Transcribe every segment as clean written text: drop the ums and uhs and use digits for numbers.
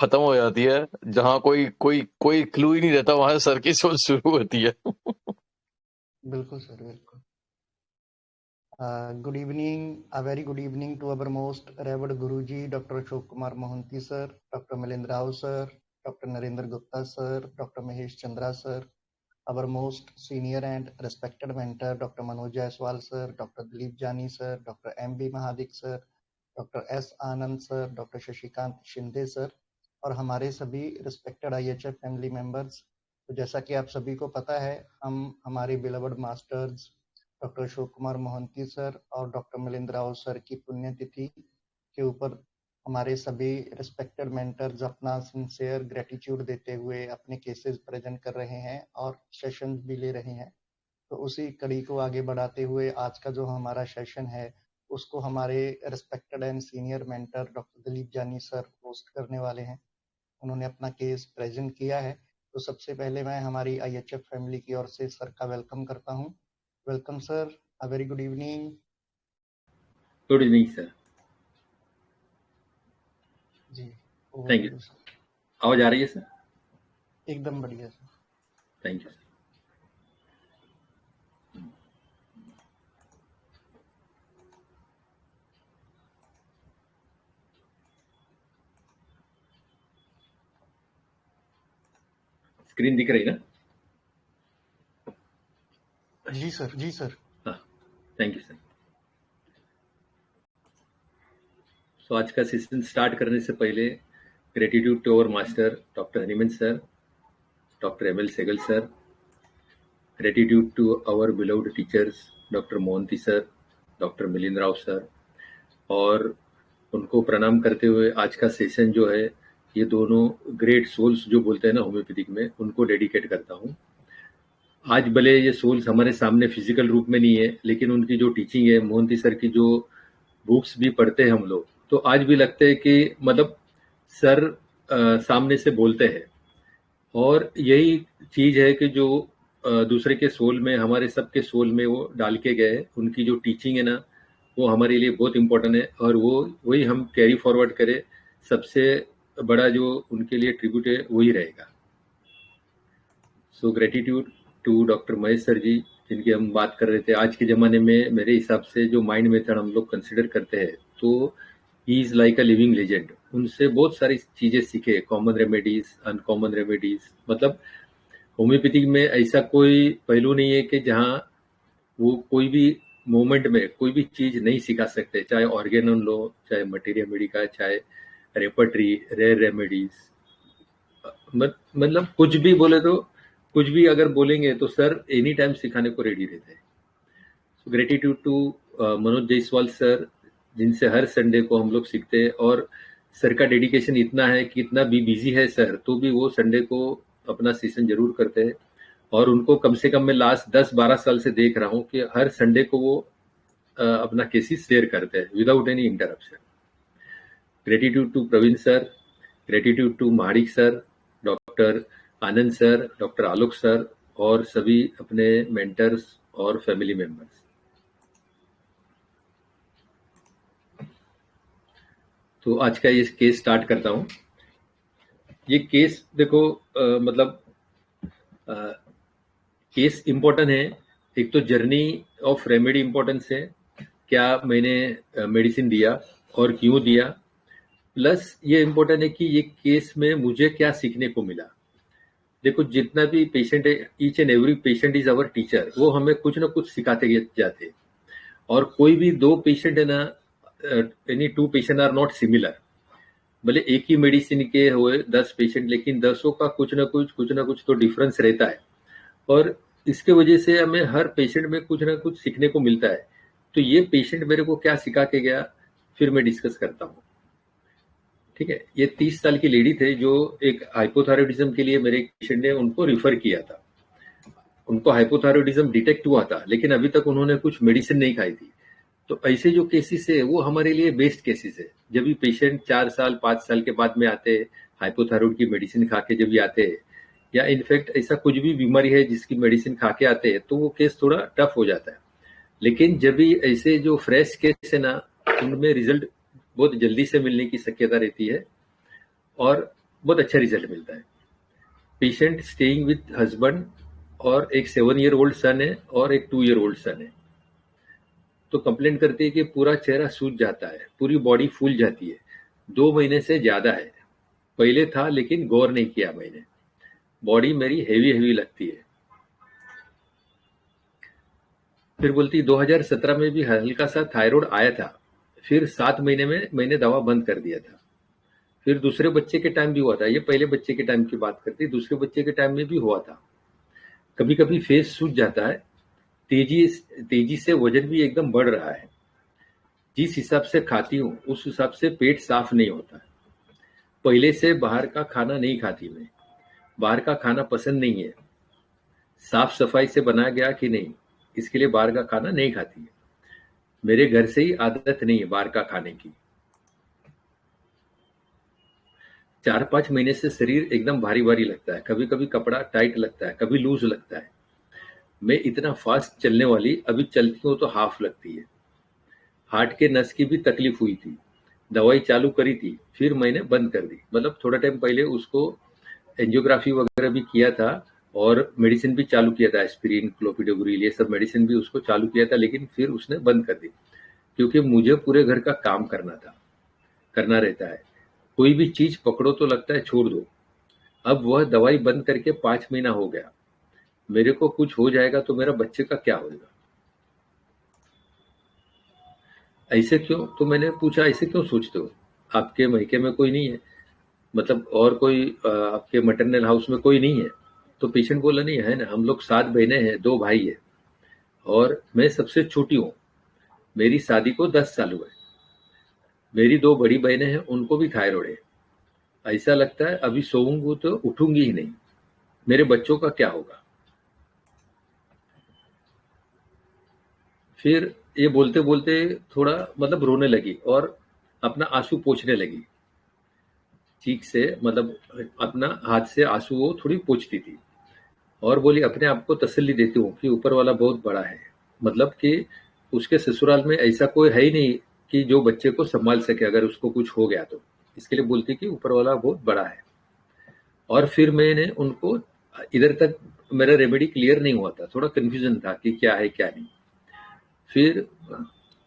खत्म हो जाती है, जहाँ कोई कोई कोई क्लू ही नहीं रहता, वहां से सर की सोच शुरू होती है। बिल्कुल सर, बिल्कुल। Good evening, a very good evening to our most revered Guruji, Dr. Ashok Kumar Mohanty sir, Dr. Milind Rao sir, Dr. Narendra Gupta sir, Dr. Mahesh Chandra sir, our most senior and respected mentor, Dr. Manoj Jaiswal sir, Dr. Dilip Jani sir, Dr. M.B. Mahadik sir, Dr. S. Anand sir, Dr. Shashikant Shinde sir, और हमारे सभी respected IHF family members. तो जैसा कि आप सभी को पता है, हम हमारे beloved masters doctor Ashok Kumar Mohanty sir और डॉक्टर मिलिंद राव सर की पुण्यतिथि के ऊपर हमारे सभी रिस्पेक्टेड मेंटर्स अपना सिंसियर ग्रेटिट्यूड देते हुए अपने केसेस प्रेजेंट कर रहे हैं और सेशन भी ले रहे हैं। तो उसी कड़ी को आगे बढ़ाते हुए आज का जो हमारा सेशन है उसको हमारे respected and senior mentor doctor Dilip जानी सर होस्ट करने वाले हैं। उन्होंने अपना केस प्रेजेंट किया है। तो सबसे पहले मैं हमारी IHF फैमिली की ओर से सर का वेलकम करता हूं। Welcome sir, a very good evening. Good evening sir. जी, over thank to you. You sir. आवाज आ रही है सर? एकदम बढ़िया सर। Thank you. स्क्रीन दिख रही ना? जी सर, जी सर। हाँ, थैंक यू सर। सो आज का सेशन स्टार्ट करने से पहले gratitude to our master doctor Hahnemann sir, doctor ML Sehgal sir, gratitude to our beloved teachers doctor Mohanty sir, doctor Milind Rao sir, और उनको प्रणाम करते हुए आज का सेशन जो है ये दोनों ग्रेट सोल्स जो बोलते हैं ना होम्योपैथिक में, उनको डेडिकेट करता हूँ। आज भले ये सोल्स हमारे सामने फिजिकल रूप में नहीं है, लेकिन उनकी जो टीचिंग है, मोहंती सर की जो बुक्स भी पढ़ते हैं हम लोग, तो आज भी लगते हैं कि मतलब सर सामने से बोलते हैं। और यही चीज है कि जो दूसरे के सोल में, हमारे सबके सोल में वो डाल के गए, उनकी जो टीचिंग है ना, वो हमारे लिए बहुत इंपॉर्टेंट है, और वो वही हम कैरी फॉरवर्ड करें। सबसे बड़ा जो उनके लिए ट्रिब्यूट है वही रहेगा। So gratitude to doctor Mahesh sir ji, जिनकी हम बात कर रहे थे। आज के ज़माने में मेरे हिसाब से जो माइंड मेथड हम लोग कंसिडर करते हैं, तो he is like a living legend. उनसे बहुत सारी चीज़ें सीखे, कॉमन रेमेडीज, अनकॉमन रेमेडीज। मतलब होम्योपैथिक में ऐसा कोई पहलू नहीं है कि जहाँ वो कोई भी मोमेंट में कोई भी चीज़ नहीं सिखा सकते, चाहे ऑर्गेनन लो, चाहे मटीरिया मेडिका, चाहे रेपर्टरी, रेयर रेमेडीज। मतलब कुछ भी बोले तो, कुछ भी अगर बोलेंगे तो सर एनी टाइम सिखाने को रेडी रहते हैं। So gratitude to Manoj Jaiswal sir, जिनसे हर संडे को हम लोग सीखते हैं। और सर का डेडिकेशन इतना है कि इतना भी बिजी है सर, तो भी वो संडे को अपना सेशन जरूर करते हैं। और उनको कम से कम मैं लास्ट 10-12 साल से देख रहा हूँ कि हर संडे को वो अपना केसेस शेयर करते हैं without any interruption. Gratitude to Praveen sir, gratitude to Mahadik sir, doctor Anand sir, doctor Alok sir, और सभी अपने मेंटर्स और फैमिली मेंबर्स। तो आज का ये केस स्टार्ट करता हूँ। ये केस देखो, मतलब केस इम्पोर्टेंट है। एक तो जर्नी ऑफ रेमेडी इम्पोर्टेंस है, क्या मैंने मेडिसिन दिया और क्यों दिया, प्लस ये इम्पोर्टेंट है कि ये केस में मुझे क्या सीखने को मिला। देखो, जितना भी पेशेंट है, each and every patient is our teacher. वो हमें कुछ ना कुछ सिखाते जाते। और कोई भी दो पेशेंट है ना, any two patient are not similar. भले एक ही मेडिसिन के हुए 10 पेशेंट, लेकिन 10 का कुछ ना कुछ तो डिफरेंस रहता है। और इसके वजह से हमें हर पेशेंट में कुछ ना कुछ सीखने को मिलता है। तो ये पेशेंट मेरे को क्या सिखा के गया, फिर मैं डिस्कस करता हूँ। ठीक है, ये 30 साल की लेडी थे जो एक हाइपोथायरॉयडिज्म के लिए मेरे एक पेशेंट ने उनको रिफर किया था। उनको हाइपोथायरॉयडिज्म डिटेक्ट हुआ था, लेकिन अभी तक उन्होंने कुछ मेडिसिन नहीं खाई थी। तो ऐसे जो केसेस है वो हमारे लिए बेस्ट केसेस है। जब भी पेशेंट 4 साल 5 साल के बाद में आते हैं, हाइपोथायरॉयड की मेडिसिन खा के जब भी आते हैं, या इनफैक्ट ऐसा कुछ भी बीमारी है जिसकी मेडिसिन खा के आते हैं, तो वो केस थोड़ा टफ हो जाता है। लेकिन जब भी ऐसे जो फ्रेश केस है ना, उनमें रिजल्ट बहुत जल्दी से मिलने की शक्यता रहती है। और बहुत अच्छा रिजल्ट मिलता है। पेशेंट स्टेइंग विथ हस्बैंड और एक 7-year-old सन है और एक 2-year-old सन है। तो कंप्लेंट करती है कि पूरा चेहरा सूज जाता है, पूरी बॉडी फूल जाती है, 2 महीने से ज्यादा है। पहले था लेकिन गौर नहीं किया मैंने, बॉडी मेरी हेवी हेवी लगती है। फिर बोलती 2017 में भी हल्का सा थायराइड आया था, फिर 7 महीने में मैंने दवा बंद कर दिया था। फिर दूसरे बच्चे के टाइम भी हुआ था, ये पहले बच्चे के टाइम की बात करती, दूसरे बच्चे के टाइम में भी हुआ था। कभी कभी फेस सूज जाता है, तेजी से वजन भी एकदम बढ़ रहा है। जिस हिसाब से खाती हूँ उस हिसाब से पेट साफ नहीं होता है। पहले से बाहर का खाना नहीं खाती मैं, बाहर का खाना पसंद नहीं है। साफ सफाई से बनाया गया कि नहीं, इसके लिए बाहर का खाना नहीं खाती है। मेरे घर से ही आदत नहीं है बाहर का खाने की। 4-5 महीने से शरीर एकदम भारी भारी लगता है, कभी कभी कपड़ा टाइट लगता है, कभी लूज लगता है। मैं इतना फास्ट चलने वाली अभी चलती हूँ तो हाफ लगती है। हार्ट के नस की भी तकलीफ हुई थी, दवाई चालू करी थी, फिर मैंने बंद कर दी। मतलब थोड़ा टाइम पहले उसको एंजियोग्राफी वगैरह भी किया था और मेडिसिन भी चालू किया था, एस्पिरिन, क्लोपिडोग्रिल, ये सब मेडिसिन भी उसको चालू किया था, लेकिन फिर उसने बंद कर दी क्योंकि मुझे पूरे घर का काम करना रहता है। कोई भी चीज पकड़ो तो लगता है छोड़ दो। अब वह दवाई बंद करके 5 महीना हो गया। मेरे को कुछ हो जाएगा तो मेरा बच्चे का क्या होगा? ऐसे क्यों? तो मैंने पूछा ऐसे क्यों सोचते हो, आपके मायके में कोई नहीं है, मतलब और कोई आपके मटरनल हाउस में कोई नहीं है? तो पेशेंट बोला नहीं है ना, हम लोग 7 बहनें हैं, 2 भाई है और मैं सबसे छोटी हूँ। मेरी शादी को 10 साल हुए। मेरी 2 बड़ी बहनें हैं, उनको भी थायराइड है। ऐसा लगता है अभी सोऊंगी तो उठूंगी ही नहीं, मेरे बच्चों का क्या होगा? फिर ये बोलते बोलते थोड़ा मतलब रोने लगी और अपना आंसू पोंछने लगी, चीख से, मतलब अपना हाथ से आंसू वो थोड़ी पोंछती थी और बोली अपने आप को तसल्ली देती हूँ कि ऊपर वाला बहुत बड़ा है। मतलब कि उसके ससुराल में ऐसा कोई है ही नहीं कि जो बच्चे को संभाल सके अगर उसको कुछ हो गया तो, इसके लिए बोलती कि ऊपर वाला बहुत बड़ा है। और फिर मैंने उनको, इधर तक मेरा रेमेडी क्लियर नहीं हुआ था, थोड़ा कंफ्यूजन था कि क्या है क्या नहीं। फिर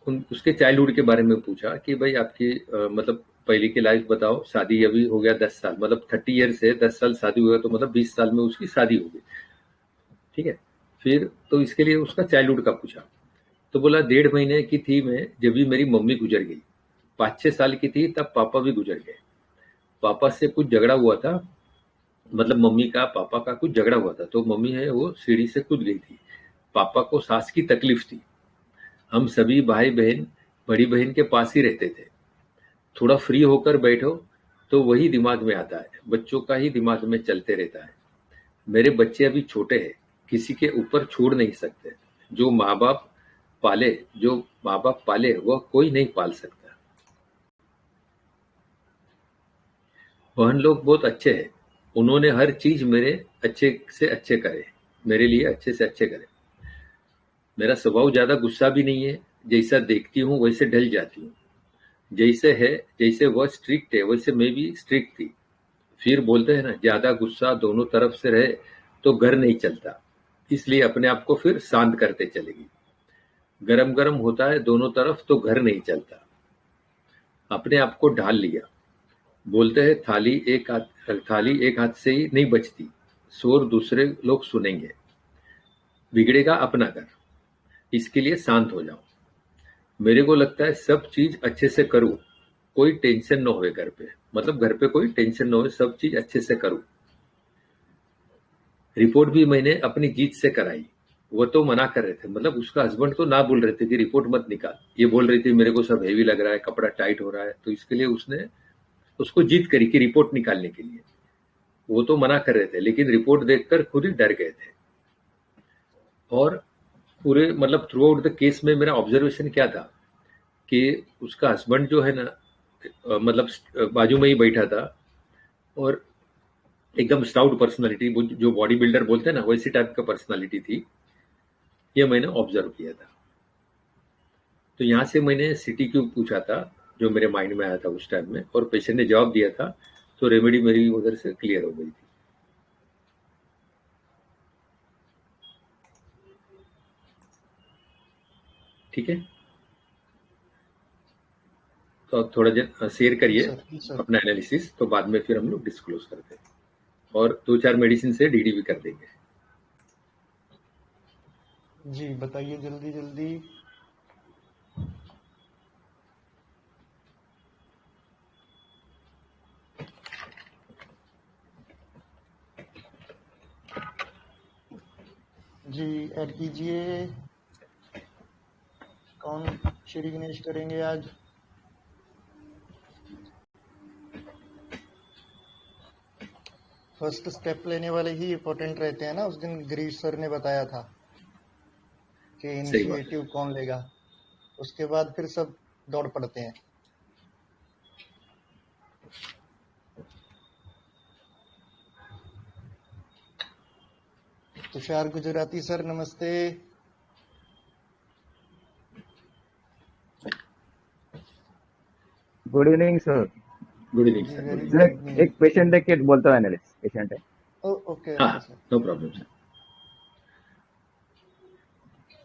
उसके चाइल्डहुड के बारे में पूछा कि भाई आपकी मतलब पहले की लाइफ बताओ। शादी अभी हो गया 10 साल, मतलब 30 ईयर से 10 साल शादी हुआ तो मतलब 20 साल में उसकी शादी हो गई, ठीक है। फिर तो इसके लिए उसका चाइल्डहुड का पूछा तो बोला 1.5 महीने की थी मैं जब भी मेरी मम्मी गुजर गई। 5-6 साल की थी तब पापा भी गुजर गए। पापा से कुछ झगड़ा हुआ था, मतलब मम्मी का पापा का कुछ झगड़ा हुआ था तो मम्मी है वो सीढ़ी से कूद गई थी। पापा को सांस की तकलीफ थी। हम सभी भाई बहन बड़ी बहन के पास ही रहते थे। थोड़ा फ्री होकर बैठो तो वही दिमाग में आता है, बच्चों का ही दिमाग में चलते रहता है। मेरे बच्चे अभी छोटे हैं, किसी के ऊपर छोड़ नहीं सकते। जो माँ बाप पाले वह कोई नहीं पाल सकता। बहन लोग बहुत अच्छे हैं, उन्होंने हर चीज मेरे अच्छे से अच्छे करे, मेरे लिए अच्छे से अच्छे करे। मेरा स्वभाव ज्यादा गुस्सा भी नहीं है, जैसा देखती हूँ वैसे ढल जाती हूँ। जैसे वह स्ट्रिक्ट है वैसे मैं भी स्ट्रिक्ट थी। फिर बोलते हैं ना, ज्यादा गुस्सा दोनों तरफ से रहे तो घर नहीं चलता, इसलिए अपने आप को फिर शांत करते चलेगी। गरम गरम होता है दोनों तरफ तो घर नहीं चलता। अपने आप को ढाल लिया। बोलते हैं थाली एक हाथ से ही नहीं बचती, शोर दूसरे लोग सुनेंगे, बिगड़ेगा अपना घर, इसके लिए शांत हो जाओ। मेरे को लगता है सब चीज अच्छे से करूं, कोई टेंशन न होवे घर पे, मतलब घर पे कोई टेंशन न हो, सब चीज अच्छे से करूं। रिपोर्ट भी मैंने अपनी जीत से कराई। वो तो मना कर रहे थे, मतलब उसका हस्बैंड तो ना बोल रहे थे कि रिपोर्ट मत निकाल, ये बोल रही थी मेरे को सब हेवी लग रहा है, कपड़ा टाइट हो रहा है, तो इसके लिए उसने उसको जीत करी कि रिपोर्ट निकालने के लिए। वो तो मना कर रहे थे लेकिन रिपोर्ट देखकर खुद ही डर गए थे। और पूरे मतलब थ्रू आउट द केस में मेरा ऑब्जर्वेशन क्या था कि उसका हस्बैंड जो है ना, मतलब बाजू में ही बैठा था और एकदम स्टाउट पर्सनालिटी, जो बॉडी बिल्डर बोलते हैं ना वैसी टाइप का पर्सनालिटी थी। ये मैंने ऑब्जर्व किया था। तो यहाँ से मैंने सिटी क्यूब पूछा था जो मेरे माइंड में आया था उस टाइम में, और पेशेंट ने जवाब दिया था तो रेमेडी मेरी उधर से क्लियर हो गई थी। ठीक है, तो आप थोड़ा शेयर करिए अपना एनालिसिस, तो बाद में फिर हम लोग डिस्क्लोज करते हैं और 2-4 मेडिसिन से डीडी भी कर देंगे। जी बताइए जल्दी जल्दी। जी ऐड कीजिए। कौन श्री गणेश करेंगे आज? फर्स्ट स्टेप लेने वाले ही इम्पोर्टेंट रहते हैं ना। उस दिन गिरीश सर ने बताया था कि इनिशिएटिव कौन लेगा, उसके बाद फिर सब दौड़ पड़ते हैं। तुषार गुजराती सर नमस्ते। Good evening sir. Good evening sir. एक पेशेंट देख के बोलता हूँ, एनालिस्ट पेशेंट है। ओके हाँ, नो प्रॉब्लम सर।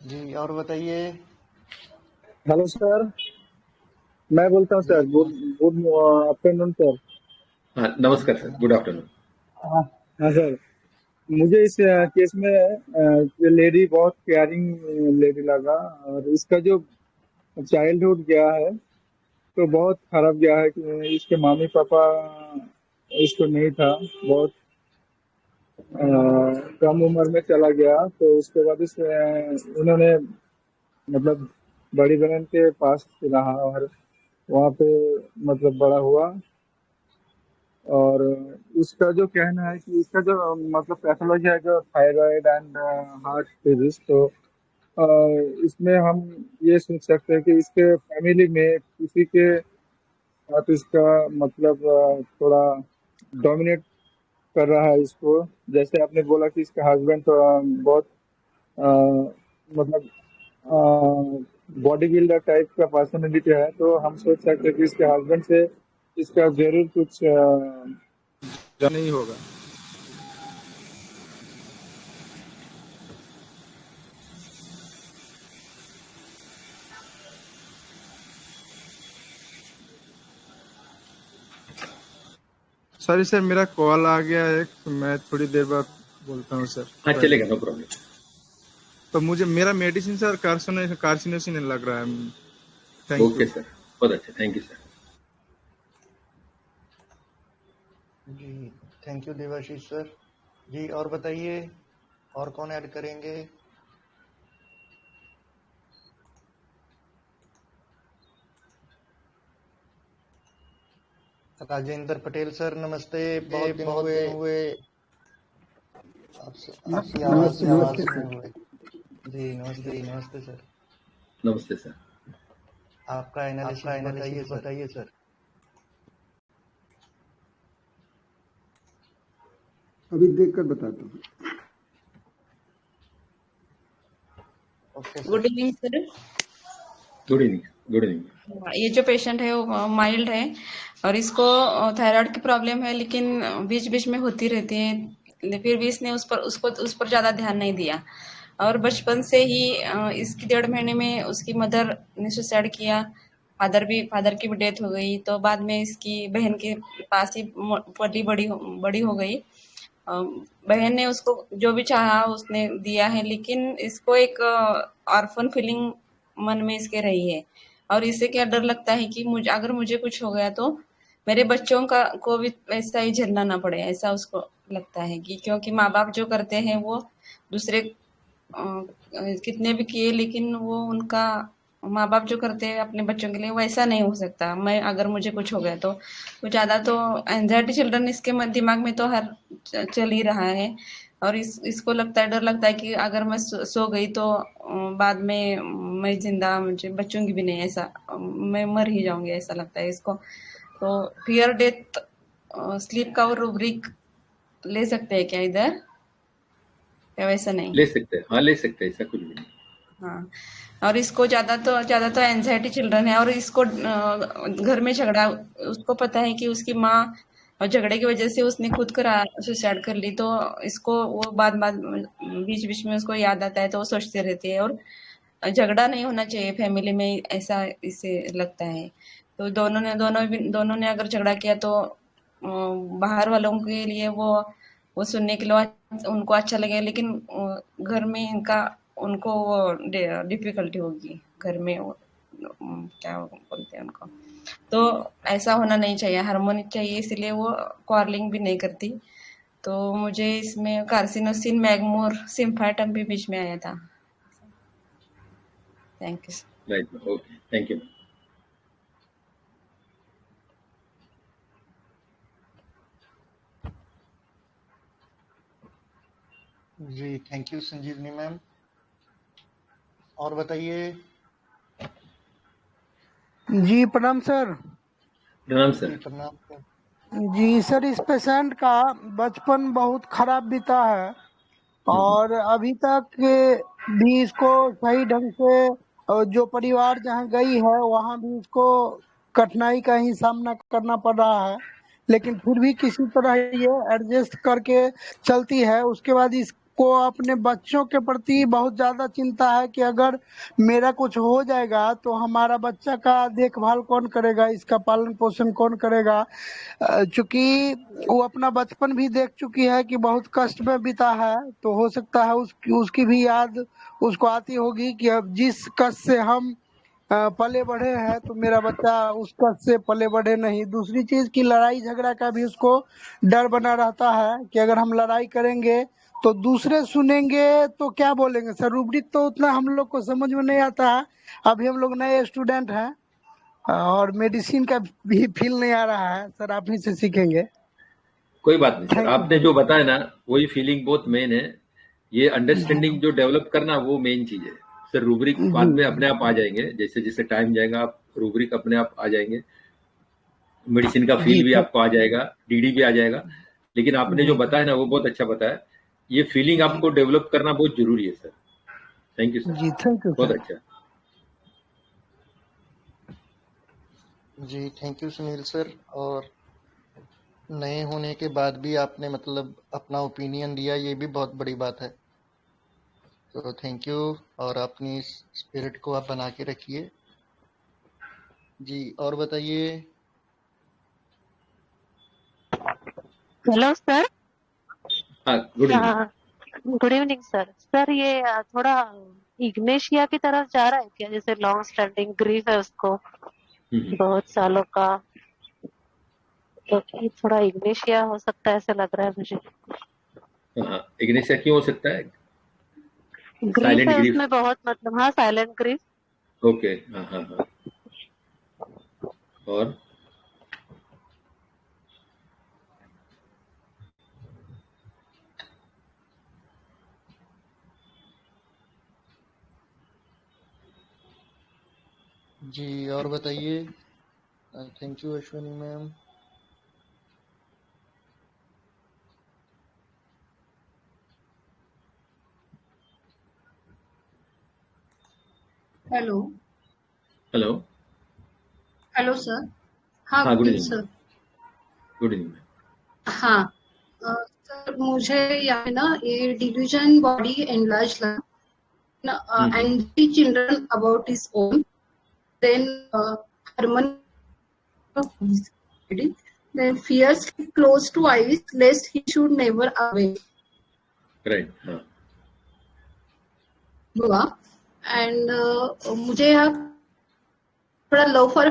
जी और बताइए। हेलो सर, मैं बोलता हूँ सर। Good afternoon sir. हाँ नमस्कार सर, गुड आफ्टरनून। हाँ सर, मुझे इस केस में लेडी बहुत केयरिंग लेडी लगा, और इसका जो चाइल्डहुड गया है तो बहुत खराब गया है कि इसके मम्मी पापा इसको नहीं था, बहुत कम उम्र में चला गया। तो उसके बाद उन्होंने मतलब बड़ी बहन के पास रहा और वहाँ पे मतलब बड़ा हुआ। और उसका जो कहना है कि इसका जो मतलब पैथोलॉजी है, जो थायराइड एंड हार्ट डिजीज, तो इसमें हम ये सोच सकते हैं कि इसके फैमिली में किसी के साथ इसका मतलब थोड़ा डोमिनेट कर रहा है इसको। जैसे आपने बोला कि इसका हस्बैंड तो बहुत मतलब बॉडी बिल्डर टाइप का पर्सनैलिटी है, तो हम सोच सकते हैं कि इसके हस्बैंड से इसका जरूर कुछ नहीं होगा। सॉरी सर, मेरा कॉल आ गया है, मैं थोड़ी देर बाद बोलता हूँ सर। हाँ चलेगा, नो प्रॉब्लम। तो मुझे मेरा मेडिसिन सर कार्सिनोसिन लग रहा है। थैंक ओके सर, बहुत अच्छा, थैंक यू सर। जी थैंक यू देवाशीष सर। जी और बताइए, और कौन ऐड करेंगे? राजेंद्र पटेल सर नमस्ते। बहुत दिन हुए आपकी आवाज सुने हुए। जी नमस्ते सर। नमस्ते सर। आपका एनालिसिस बताइए सर। अभी देखकर बताता हूँ। Okay good evening sir. Good evening. ये जो पेशेंट है वो माइल्ड है और इसको थायराइड की प्रॉब्लम है, लेकिन बीच बीच में होती रहती है। फिर भी इसने उस पर ज्यादा ध्यान नहीं दिया और बचपन से ही इसकी 1.5 महीने में उसकी मदर ने सुसाइड किया। फादर की भी डेथ हो गई, तो बाद में इसकी बहन के पास ही बड़ी हो गई। बहन ने उसको जो भी चाहा उसने दिया है, लेकिन इसको एक ऑर्फन फीलिंग मन में इसके रही है। और इससे क्या डर लगता है कि अगर मुझे कुछ हो गया तो मेरे बच्चों को भी ऐसा ही झेलना ना पड़े, ऐसा उसको लगता है कि क्योंकि माँ बाप जो करते हैं वो दूसरे कितने भी किए, लेकिन वो उनका माँ बाप जो करते हैं अपने बच्चों के लिए वैसा नहीं हो सकता। मैं अगर मुझे कुछ हो गया तो ज्यादा तो एंजाइटी चिल्ड्रन इसके दिमाग में तो हर चल ही रहा है। और इसको लगता है, डर लगता है कि अगर मैं सो गई तो बाद में मैं जिंदा मुझे बच्चों की भी नहीं, ऐसा मैं मर ही जाऊंगी ऐसा लगता है इसको। तो फियर डेथ स्लीप का और रूब्रिक ले सकते हैं क्या इधर, या वैसा नहीं? ले सकते हैं, हाँ ले सकते हैं, ऐसा कुछ भी नहीं। हाँ, और इसको ज्यादा तो एंजाइटी चिल्ड्रन है और इसको घर में झगड़ा, उसको पता है कि उसकी माँ और झगड़े की वजह से उसने खुद सुसाइड कर ली। तो इसको वो बीच बीच में उसको याद आता है तो वो सोचते रहती है। और झगड़ा नहीं होना चाहिए फैमिली में, ऐसा इसे लगता है। तो दोनों ने अगर झगड़ा किया तो बाहर वालों के लिए वो सुनने के लिए उनको अच्छा लगेगा, लेकिन घर में उनको वो डिफिकल्टी होगी घर में। क्या बोलते हैं उनको, तो ऐसा होना नहीं चाहिए, हार्मोनी चाहिए, इसलिए वो क्वारलिंग भी नहीं करती। तो मुझे इसमें कार्सिनोसिन, मैगमोर, सिम्फाटम भी बीच में आया था। Thank you. Right, okay, thank you. जी थैंक यू संजीवनी मैम। और बताइए। जी प्रणाम सर। प्रणाम जी सर। प्रणाम सर। जी सर, इस पेशेंट का बचपन बहुत खराब बीता है और अभी तक भी इसको सही ढंग से जो परिवार जहाँ गई है वहाँ भी इसको कठिनाई का ही सामना करना पड़ रहा है, लेकिन फिर भी किसी तरह ये एडजस्ट करके चलती है। उसके बाद इसको अपने बच्चों के प्रति बहुत ज्यादा चिंता है कि अगर मेरा कुछ हो जाएगा तो हमारा बच्चा का देखभाल कौन करेगा, इसका पालन पोषण कौन करेगा। चूंकि वो अपना बचपन भी देख चुकी है कि बहुत कष्ट में बीता है, तो हो सकता है उसकी भी याद उसको आती होगी कि अब जिस कष्ट से हम पले बढ़े हैं तो मेरा बच्चा उस कष्ट से पले बढ़े नहीं। दूसरी चीज की लड़ाई झगड़ा का भी उसको डर बना रहता है कि अगर हम लड़ाई करेंगे तो दूसरे सुनेंगे तो क्या बोलेंगे। सर रूब्रिक तो उतना हम लोग को समझ में नहीं आता है, अभी हम लोग नए स्टूडेंट हैं और मेडिसिन का भी फील नहीं आ रहा है। सर आप ही से सीखेंगे। कोई बात नहीं सर, थैंक आपने जो बताया ना वही फीलिंग बहुत मेन है। ये अंडरस्टैंडिंग जो डेवलप करना वो मेन चीज है सर। रूब्रिक बाद में अपने आप आ जाएंगे, जैसे जैसे टाइम जाएगा आप रूब्रिक अपने आप आ जाएंगे, मेडिसिन का फील भी आपको आ जाएगा, डीडी भी आ जाएगा। लेकिन आपने जो बताया ना वो बहुत अच्छा बताया। ये फीलिंग आपको डेवलप करना बहुत जरूरी है सर। Thank you sir. जी थैंक यू बहुत सर। अच्छा। जी थैंक यू सुनील सर। और नए होने के बाद भी आपने मतलब अपना ओपिनियन दिया, ये भी बहुत बड़ी बात है। तो थैंक यू। और अपनी स्पिरिट को आप बना के रखिए। जी और बताइए। Hello sir. हाँ, good evening. Good evening sir. Sir ये थोड़ा इग्नेशिया की तरफ जा रहा है क्या? जैसे लॉन्ग स्टैंडिंग ग्रीफ है उसको बहुत सालों का, तो ये थोड़ा इग्नेशिया हो सकता है ऐसा लग रहा है मुझे। हाँ, इग्नेशिया क्यों हो सकता है? ग्रीफ साइलेंट है ग्रीफ। उसमें बहुत, मतलब हाँ साइलेंट ग्रीफ। ओके, हाँ हाँ हाँ। और जी और बताइए। Thank you Ashwini ma'am. Hello. Hello. Hello sir. हाँ हाँ, good good evening evening. Sir. Good evening. हाँ सर, मुझे यहाँ पे ना ये डिवीजन बॉडी एनलार्ज लगा and 3 children about his own, then harmony of his body, then fiercely close to eyes lest he should never awake right, हाँ। हुआ। And मुझे यहाँ थोड़ा लव फॉर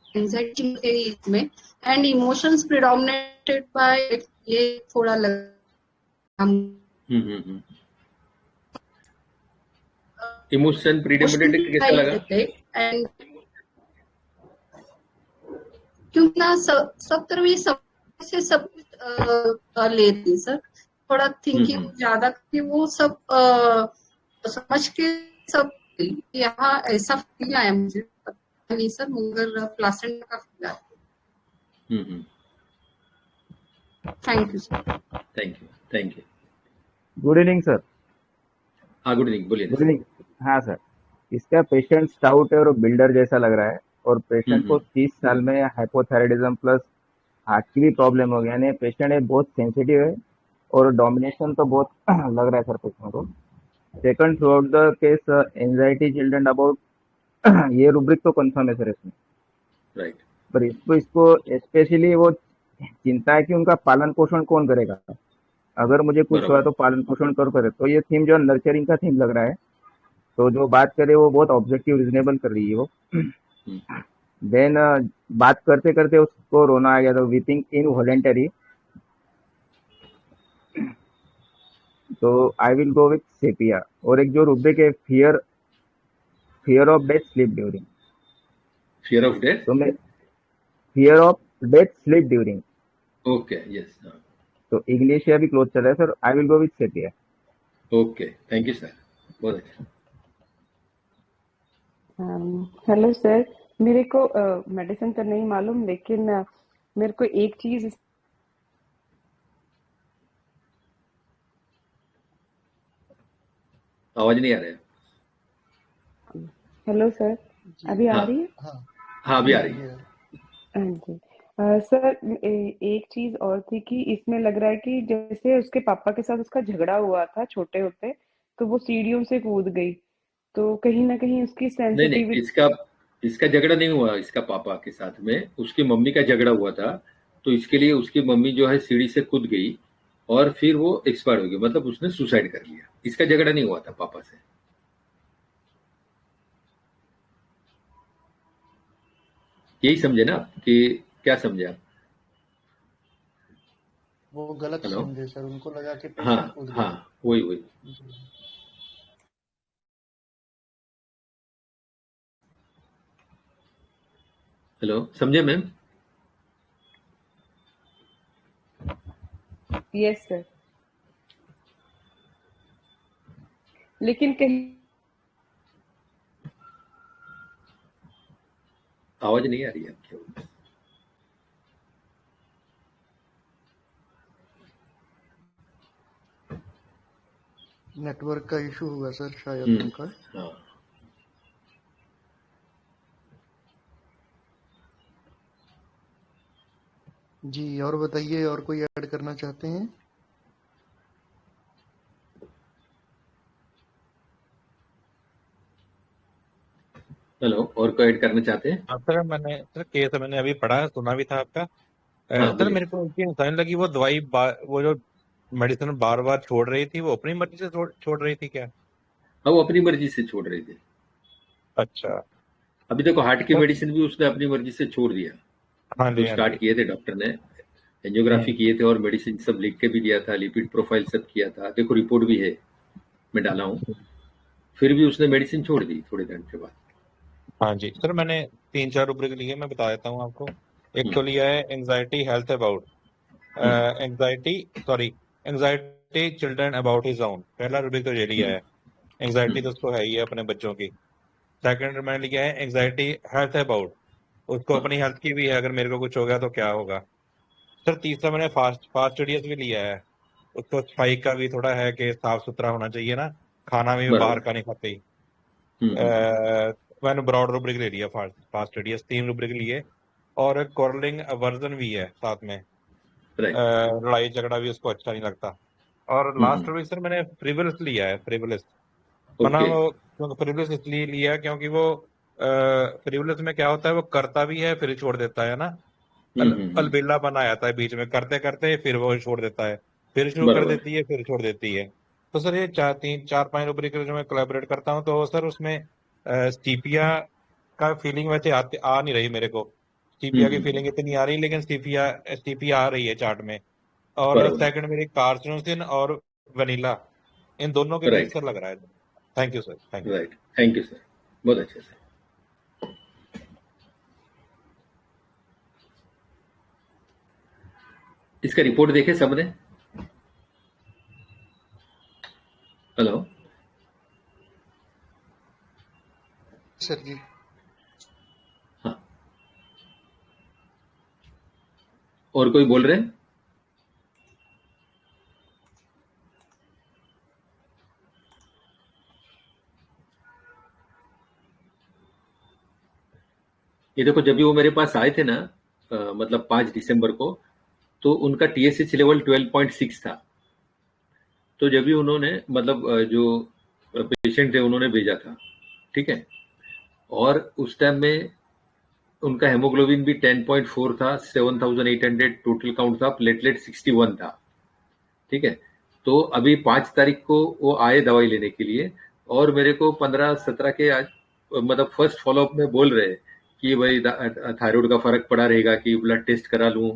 एंजाइटी के इसमें एंड इमोशंस प्रिडोमिनेटेड बाय, ये थोड़ा लगा। इमोशन प्रीडोमिनेटेड कैसा लगा? एंड क्योंकि ना सब तरह ये सब से सब लेते सर, थोड़ा थिंकिंग ज्यादा कि वो सब समझ के सब। यहाँ ऐसा फील आया मुझे, पता नहीं सर, मगर प्लासेंटा का फील आया। Thank you sir. Thank you, thank you. Good evening sir. हाँ, गुड इवनिंग, बोलिए। Good evening. हाँ सर, इसका पेशेंट स्टाउट है और बिल्डर जैसा लग रहा है और पेशेंट को 30 साल में हाइपोथायराइडिज्म प्लस हार्ट की भी प्रॉब्लम हो गया, यानी पेशेंट है बहुत सेंसिटिव है और डोमिनेशन तो बहुत लग रहा है सर पेशेंट को। Second, through out the case anxiety children about, ये रूब्रिक तो कंफर्म है सर इसमें, राइट। पर इसको स्पेशली वो चिंता है कि उनका पालन पोषण कौन करेगा, अगर मुझे कुछ हुआ बराबर। तो पालन पोषण कौन करे। तो ये थीम जो नर्चरिंग का थीम लग रहा है, तो जो बात करे वो बहुत ऑब्जेक्टिव रिजनेबल कर रही है वो। देन बात करते करते उसको रोना आ गया, तो वीपिंग इनवॉलेंटरी, तो I will go with sepia. और एक जो रूब्रिक है fear of death sleep during, fear of death, तो मैं fear of death sleep during, okay, yes, तो इंग्लिश या भी क्लोज चल रहा है sir, I will go with sepia. Okay, thank you sir, बहुत अच्छा। हेलो सर, मेरे को मेडिसिन तो नहीं मालूम, लेकिन मेरे को एक चीज आवाज नहीं आ रहा है। हेलो सर, अभी आ रही है? हाँ, अभी आ रही है। हाँ जी सर, एक चीज और थी कि इसमें लग रहा है कि जैसे उसके पापा के साथ उसका झगड़ा हुआ था छोटे होते, तो वो सीढ़ियों से कूद गई, तो कहीं ना कहीं उसकी नहीं, सेंसिटिविटी। इसका झगड़ा नहीं हुआ इसका पापा के साथ में, उसकी मम्मी का झगड़ा हुआ था, तो इसके लिए उसकी मम्मी जो है सीढ़ी से कूद गई और फिर वो एक्सपायर हो गई, मतलब उसने सुसाइड कर लिया। इसका झगड़ा नहीं हुआ था पापा से। यही समझे ना कि क्या समझे आप? वो गलत हेलो? समझे सर, उनको लगा कि हाँ पेशेंट कूद हाँ, गया। वही। हेलो, समझे मैम? यस सर, लेकिन कहीं आवाज नहीं आ रही है आपकी। नेटवर्क का इशू हुआ सर शायद उनका। हाँ, जी, और बताइए, और कोई ऐड करना चाहते हैं? हेलो, और कोई ऐड करना चाहते हैं? सर केस मैंने अभी पढ़ा, सुना भी था आपका। हाँ, सर बोलिए। मेरे को एक चीज समझ लगी, वो दवाई वो जो मेडिसिन बार बार छोड़ रही थी, वो अपनी मर्जी से छोड़ रही थी क्या? हाँ, वो अपनी मर्जी से छोड़ रहे थे। अच्छा। अभी देखो, हार्ट की सर, मेडिसिन भी उसने अपनी मर्जी से छोड़ दिया। हाँ जो जी, हाँ स्टार्ट जी। किए थे डॉक्टर ने, एंजियोग्राफी किए थे और मेडिसिन सब लिख के भी दिया था, लिपिड प्रोफाइल सब किया था, देखो रिपोर्ट भी है, मैं डाला हूँ। फिर भी उसने मेडिसिन छोड़ दी थोड़े टाइम के बाद। हाँ जी सर, मैंने 3-4 रूब्रिक लिए, मैं बता देता हूँ आपको। एक तो लिया है anxiety health about, anxiety children about his own, पहला रूब्रिक तो ये लिया है। एंजाइटी तो उसको है ही है अपने बच्चों की। सेकंड मैंने लिया है एंजाइटी हेल्थ अबाउट, उसको अपनी हेल्थ की भी है, अगर मेरे को कुछ हो गया तो क्या होगा। सर तीसरा मैंने फास्टिडियस भी लिया है, उसको सफाई का भी थोड़ा है कि साफ सुथरा होना चाहिए ना, खाना भी बाहर का नहीं खाते ही। मैंने ब्रॉड रूब्रिक ले लिया, फास्टिडियस 3 रूब्रिक लिए, और कॉर्लिंग वर्जन भी है साथ में। लड़ाई झगड़ा भी उसको अच्छा नहीं लगता। और लास्ट रूब्रिक सर मैंने फ्रिवलस लिया है, फ्रिवलस मतलब फ्रिवलस इसलिए लिया क्योंकि वो फ्रिवलस में क्या होता है, वो करता भी है फिर छोड़ देता है ना, अलबेला बना जाता है बीच में, करते करते फिर वो छोड़ देता है, फिर शुरू कर देती है, फिर छोड़ देती है। तो सर ये 4-5 रूब्रिक जो मैं कोलैबोरेट करता हूँ, तो सर उसमें स्टीपिया का फीलिंग वैसे आ नहीं रही मेरे को, स्टीपिया की फीलिंग इतनी आ रही, लेकिन स्टीपिया आ रही है चार्ट में। और सेकंड मेरी कार्सिनोसिन और वनीला, इन दोनों के बीच सर लग रहा है। Thank you sir, thank you. Right, thank you sir, बहुत अच्छे सर। इसका रिपोर्ट देखे सबने? हेलो सर जी। हाँ, और कोई बोल रहे हैं? ये देखो, जब भी वो मेरे पास आए थे ना, मतलब 5 दिसंबर को, तो उनका TSH लेवल 12.6 था। तो जब भी उन्होंने मतलब जो पेशेंट थे उन्होंने भेजा था, ठीक है, और उस टाइम में उनका हेमोग्लोबिन भी 10.4 था, 7,800 टोटल काउंट था, प्लेटलेट 61 था, ठीक है। तो अभी 5 तारीख को वो आए दवाई लेने के लिए, और मेरे को 15-17 के आज मतलब फर्स्ट फॉलोअप में बोल रहे कि भाई थायराइड का फर्क पड़ा रहेगा कि ब्लड टेस्ट करा लूं।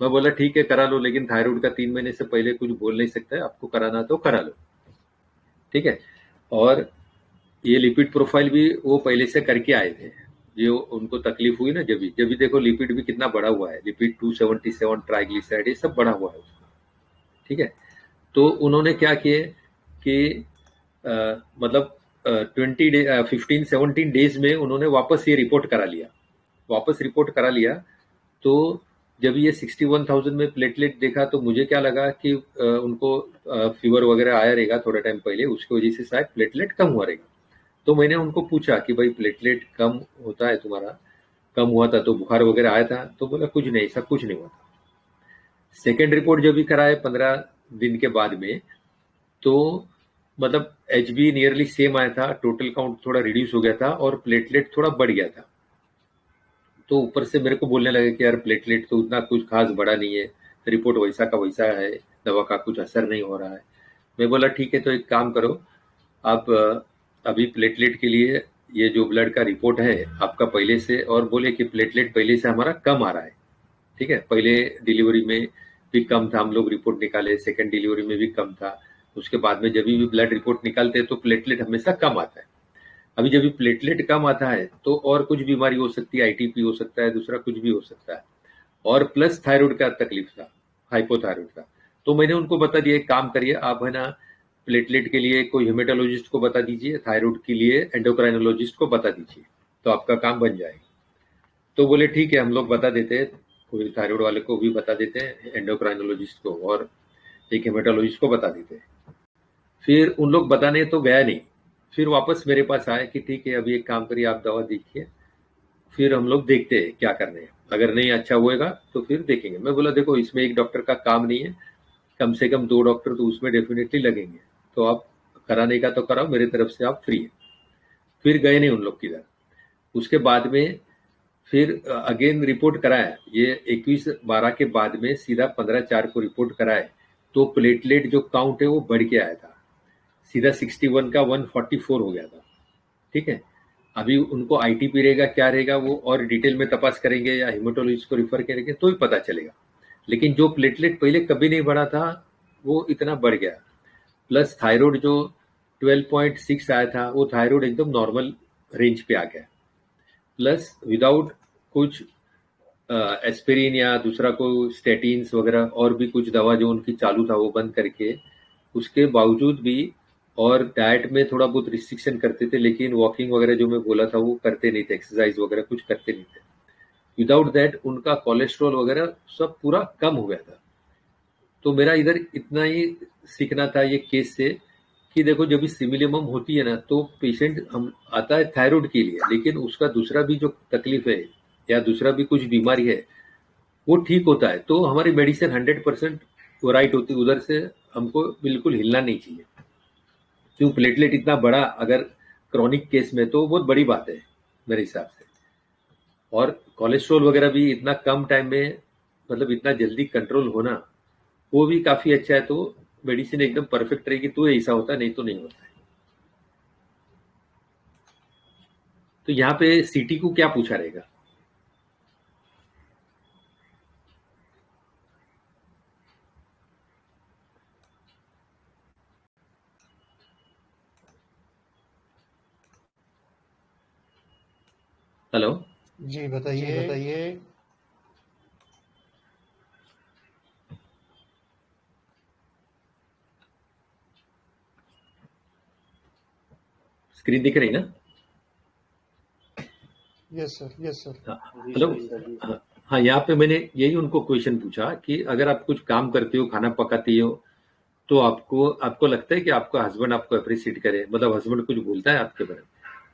मैं बोला ठीक है करा लो, लेकिन थायराइड का 3 महीने से पहले कुछ बोल नहीं सकता है, आपको कराना तो करा लो, ठीक है। और ये लिपिड प्रोफाइल भी वो पहले से करके आए थे, जो उनको तकलीफ हुई ना, जब भी देखो लिपिड भी कितना बढ़ा हुआ है, लिपिड 277, ट्राइग्लिसराइड ये सब बढ़ा हुआ है उसका, ठीक है। तो उन्होंने क्या किए कि मतलब 15-17 डेज में उन्होंने वापस ये रिपोर्ट करा लिया। तो जब ये 61,000 में प्लेटलेट देखा तो मुझे क्या लगा कि उनको फीवर वगैरह आया रहेगा थोड़ा टाइम पहले, उसकी वजह से शायद प्लेटलेट कम हुआ रहेगा। तो मैंने उनको पूछा कि भाई प्लेटलेट कम होता है तुम्हारा, कम हुआ था तो बुखार वगैरह आया था? तो बोला कुछ नहीं, ऐसा कुछ नहीं हुआ था। सेकेंड रिपोर्ट जब भी कराए 15 दिन के बाद में, तो मतलब HB नियरली सेम आया था, टोटल काउंट थोड़ा रिड्यूस हो गया था और प्लेटलेट थोड़ा बढ़ गया था। तो ऊपर से मेरे को बोलने लगे कि यार प्लेटलेट तो उतना कुछ खास बढ़ा नहीं है, रिपोर्ट वैसा का वैसा है, दवा का कुछ असर नहीं हो रहा है। मैं बोला ठीक है, तो एक काम करो, आप अभी प्लेटलेट के लिए ये जो ब्लड का रिपोर्ट है आपका पहले से, और बोले कि प्लेटलेट पहले से हमारा कम आ रहा है, ठीक है। पहले डिलीवरी में भी कम था, हम लोग रिपोर्ट निकाले, सेकेंड डिलीवरी में भी कम था, उसके बाद में जब भी ब्लड रिपोर्ट निकालते हैं तो प्लेटलेट हमेशा कम आता है। अभी जब भी प्लेटलेट कम आता है तो और कुछ बीमारी हो सकती है, ITP हो सकता है, दूसरा कुछ भी हो सकता है, और प्लस थायराइड का तकलीफ था, हाइपोथायराइड का। तो मैंने उनको बता दिया एक काम करिए आप, है ना, प्लेटलेट के लिए कोई हेमेटोलॉजिस्ट को बता दीजिए, थायराइड के लिए एंडोक्राइनोलॉजिस्ट को बता दीजिए, तो आपका काम बन जाएगा। तो बोले ठीक है, हम लोग बता देते हैं, कोई थायराइड वाले को भी बता देते हैं, एंडोक्राइनोलॉजिस्ट को और एक हेमेटोलॉजिस्ट को बता देते हैं। फिर उन लोग बताने तो गया नहीं, फिर वापस मेरे पास आए कि ठीक है अभी एक काम करिए, आप दवा देखिए, फिर हम लोग देखते हैं क्या करने हैं, अगर नहीं अच्छा होएगा तो फिर देखेंगे। मैं बोला देखो इसमें एक डॉक्टर का काम नहीं है, कम से कम 2 डॉक्टर तो उसमें डेफिनेटली लगेंगे, तो आप कराने का तो कराओ, मेरी तरफ से आप फ्री है। फिर गए नहीं उन लोग किधर। उसके बाद में फिर अगेन रिपोर्ट कराया, ये 21/12 के बाद में सीधा 15/4 को रिपोर्ट कराए, तो प्लेटलेट जो काउंट है वो बढ़ के आया था, सीधा 61 का 144 हो गया था, ठीक है। अभी उनको ITP रहेगा क्या रहेगा वो और डिटेल में तपास करेंगे या हेमेटोलॉजिस्ट को रिफर करेंगे तो ही पता चलेगा, लेकिन जो प्लेटलेट पहले कभी नहीं बढ़ा था वो इतना बढ़ गया। प्लस थायराइड जो 12.6 आया था वो थायराइड एकदम नॉर्मल रेंज पे आ गया, प्लस विदाउट कुछ एस्पिरिन या दूसरा कोई स्टेटिन्स वगैरह और भी कुछ दवा जो उनकी चालू था वो बंद करके, उसके बावजूद भी, और डाइट में थोड़ा बहुत रिस्ट्रिक्शन करते थे, लेकिन वॉकिंग वगैरह जो मैं बोला था वो करते नहीं थे, एक्सरसाइज वगैरह कुछ करते नहीं थे। विदाउट दैट उनका कोलेस्ट्रॉल वगैरह सब पूरा कम हो गया था। तो मेरा इधर इतना ही सीखना था ये केस से कि देखो जब भी सिमिलियम होती है ना तो पेशेंट हम आता है थायराइड के लिए, लेकिन उसका दूसरा भी जो तकलीफ है या दूसरा भी कुछ बीमारी है वो ठीक होता है, तो हमारी मेडिसिन 100% राइट होती है, उधर से हमको बिल्कुल हिलना नहीं चाहिए। क्यों प्लेटलेट इतना बड़ा अगर क्रॉनिक केस में तो बहुत बड़ी बात है मेरे हिसाब से, और कोलेस्ट्रॉल वगैरह भी इतना कम टाइम में मतलब इतना जल्दी कंट्रोल होना वो भी काफी अच्छा है। तो मेडिसिन एकदम परफेक्ट रहेगी तो ऐसा होता है, नहीं तो नहीं होता है। तो यहाँ पे CT को क्या पूछा रहेगा? हेलो जी बताइए। स्क्रीन दिख रही ना? Yes sir. हेलो, हाँ यहाँ पे मैंने यही उनको क्वेश्चन पूछा कि अगर आप कुछ काम करते हो, खाना पकाती हो, तो आपको लगता है कि आपका हस्बैंड आपको अप्रिशिएट करे, मतलब हस्बैंड कुछ बोलता है आपके बारे में?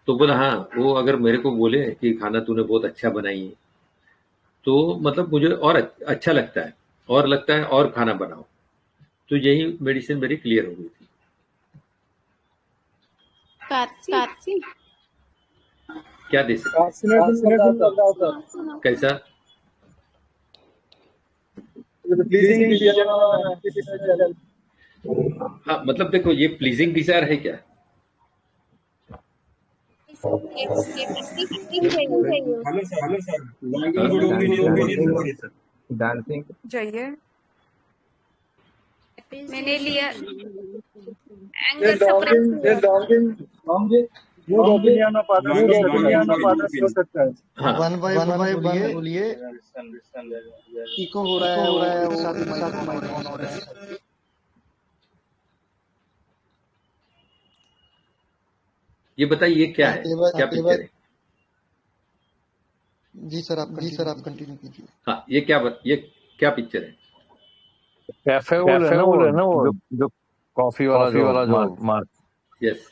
तो बोला हाँ, वो अगर मेरे को बोले कि खाना तूने बहुत अच्छा बनाई है तो मतलब मुझे और अच्छा लगता है, और लगता है और खाना बनाओ। तो यही मेडिसिन मेरी क्लियर हो गई थी। क्या दे सकते कैसा? हाँ, मतलब देखो ये प्लीजिंग डिजायर है क्या? डांसिंग चाहिए। मैंने लिया वन बाय बोलिए। इको हो रहा है वो साथ माइक ऑन हो रहा है। ये बताइए ये क्या है, क्या पिक्चर है? जी सर आप कंटिन्यू कीजिए। हाँ, ये क्या पिक्चर है? कैफे वो है ना वो जो कॉफी वाला जो मार्क। यस,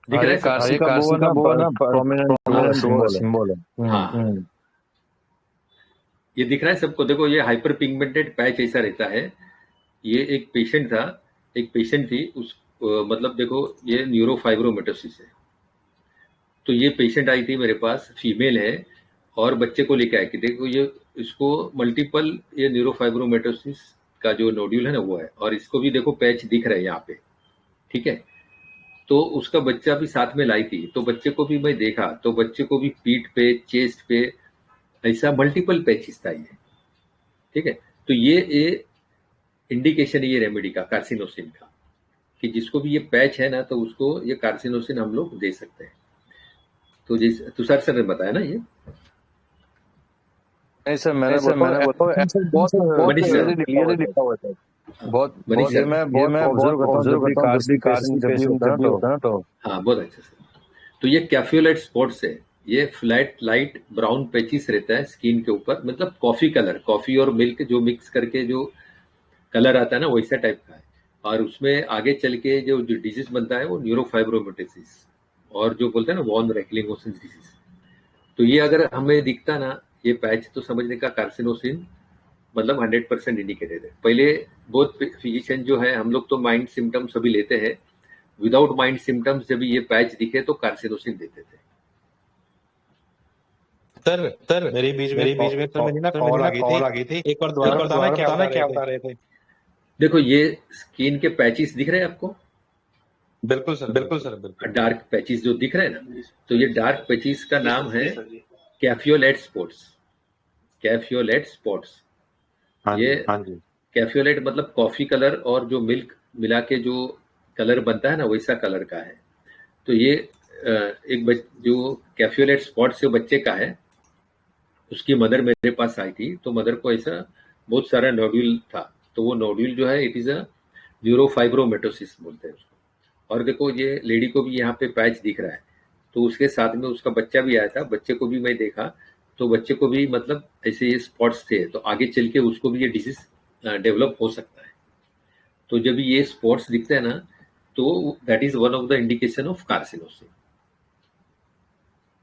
दिख रहा है सब? ये कार्सी का वो ना प्रोमिनेंट सिंबल है। हाँ, ये दिख रहा है सबको। देखो ये हाइपर पिगमेंटेड पैच ऐसा रहता है। ये एक पेशेंट थी, उस मतलब देखो ये न्यूरोफाइब्रोमेटोसिस है। तो ये पेशेंट आई थी मेरे पास, फीमेल है और बच्चे को लेके आई कि देखो ये इसको मल्टीपल ये न्यूरोफाइब्रोमेटोसिस का जो नोड्यूल है ना वो है, और इसको भी देखो पैच दिख रहा है यहाँ पे, ठीक है। तो उसका बच्चा भी साथ में लाई थी, तो बच्चे को भी मैं देखा, तो बच्चे को भी पीठ पे, चेस्ट पे ऐसा मल्टीपल पैचेस था ये, ठीक है। तो ये इंडिकेशन है ये रेमेडी का, कार्सिनोसिन का, कि जिसको भी ये पैच है ना तो उसको ये कार्सिनोसिन हम लोग दे सकते हैं। तो जिस तुषार सर ने बताया ना ये सर मैंने बहुत क्लियरली लिखा हुआ था। बहुत मैं ऑब्जर्व करता हूँ जब भी होता है ना तो हाँ, बहुत अच्छा सर। तो ये कैफियोलाइट स्पॉट्स है, ये फ्लैट लाइट ब्राउन पैचेस रहता है स्किन के ऊपर, मतलब कॉफी कलर, कॉफी और मिल्क जो मिक्स करके जो कलर आता है ना वैसा टाइप का है। और उसमें आगे चल के जो डिजीज बनता है वो न्यूरोफाइब्रोमेटोसिस और जो बोलते हैं ना वॉन रेक्लिंगोसिस डिजीज। तो ये अगर हमें दिखता ना ये पैच, तो समझने का कार्सिनोसिन मतलब 100% इंडिकेटेड है। पहले बहुत फिजिशियन जो है हम लोग तो माइंड सिम्टम्स अभी लेते हैं, विदाउट माइंड सिम्टम्स जब ये पैच दिखे तो कार्सिनोसिन देते थे। सर मेरी बीच में तो मेरी ना कॉल आ गई थी। एक बार दोबारा बताना क्या बता रहे थे? देखो ये स्किन के पैचेस दिख रहे हैं आपको? बिल्कुल सर। डार्क पैचेस जो दिख रहे हैं ना, तो ये डार्क पैचेस का नाम है कैफियोलेट स्पॉट्स। ये कैफियोलेट मतलब कॉफी कलर और जो मिल्क मिला के जो कलर बनता है ना वैसा कलर का है। तो ये जो कैफियोलेट स्पॉट्स जो बच्चे का है, उसकी मदर मेरे पास आई थी, तो मदर को ऐसा बहुत सारा नोड्यूल था। तो वो नोड्यूल जो है इट इज अ न्यूरोफाइब्रोमेटोसिस बोलते हैं उसको। और देखो ये लेडी को भी यहाँ पे पैच दिख रहा है, तो उसके साथ में उसका बच्चा भी आया था, बच्चे को भी मैं देखा, तो बच्चे को भी मतलब ऐसे ये स्पॉट्स थे, तो आगे चल के उसको भी ये डिजीज डेवलप हो सकता है। तो जब ये स्पॉट्स दिखते हैं ना तो that is one of the indication of carcinosin.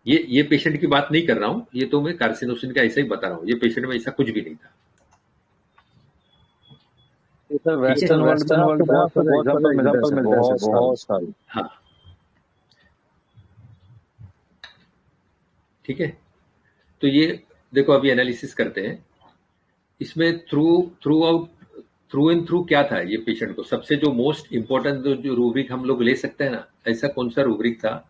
ये पेशेंट की बात नहीं कर रहा हूँ, ये तो मैं कार्सिनोसिन का ऐसा ही बता रहा हूँ। ये पेशेंट में ऐसा कुछ भी नहीं था। वेस्टर्न वर्ल्ड में बहुत सारे। हाँ, ठीक है। तो ये देखो अभी एनालिसिस करते हैं इसमें थ्रू एंड थ्रू क्या था ये पेशेंट को। सबसे जो मोस्ट इंपॉर्टेंट जो रूब्रिक हम लोग ले सकते हैं ना, ऐसा कौन सा रूब्रिक था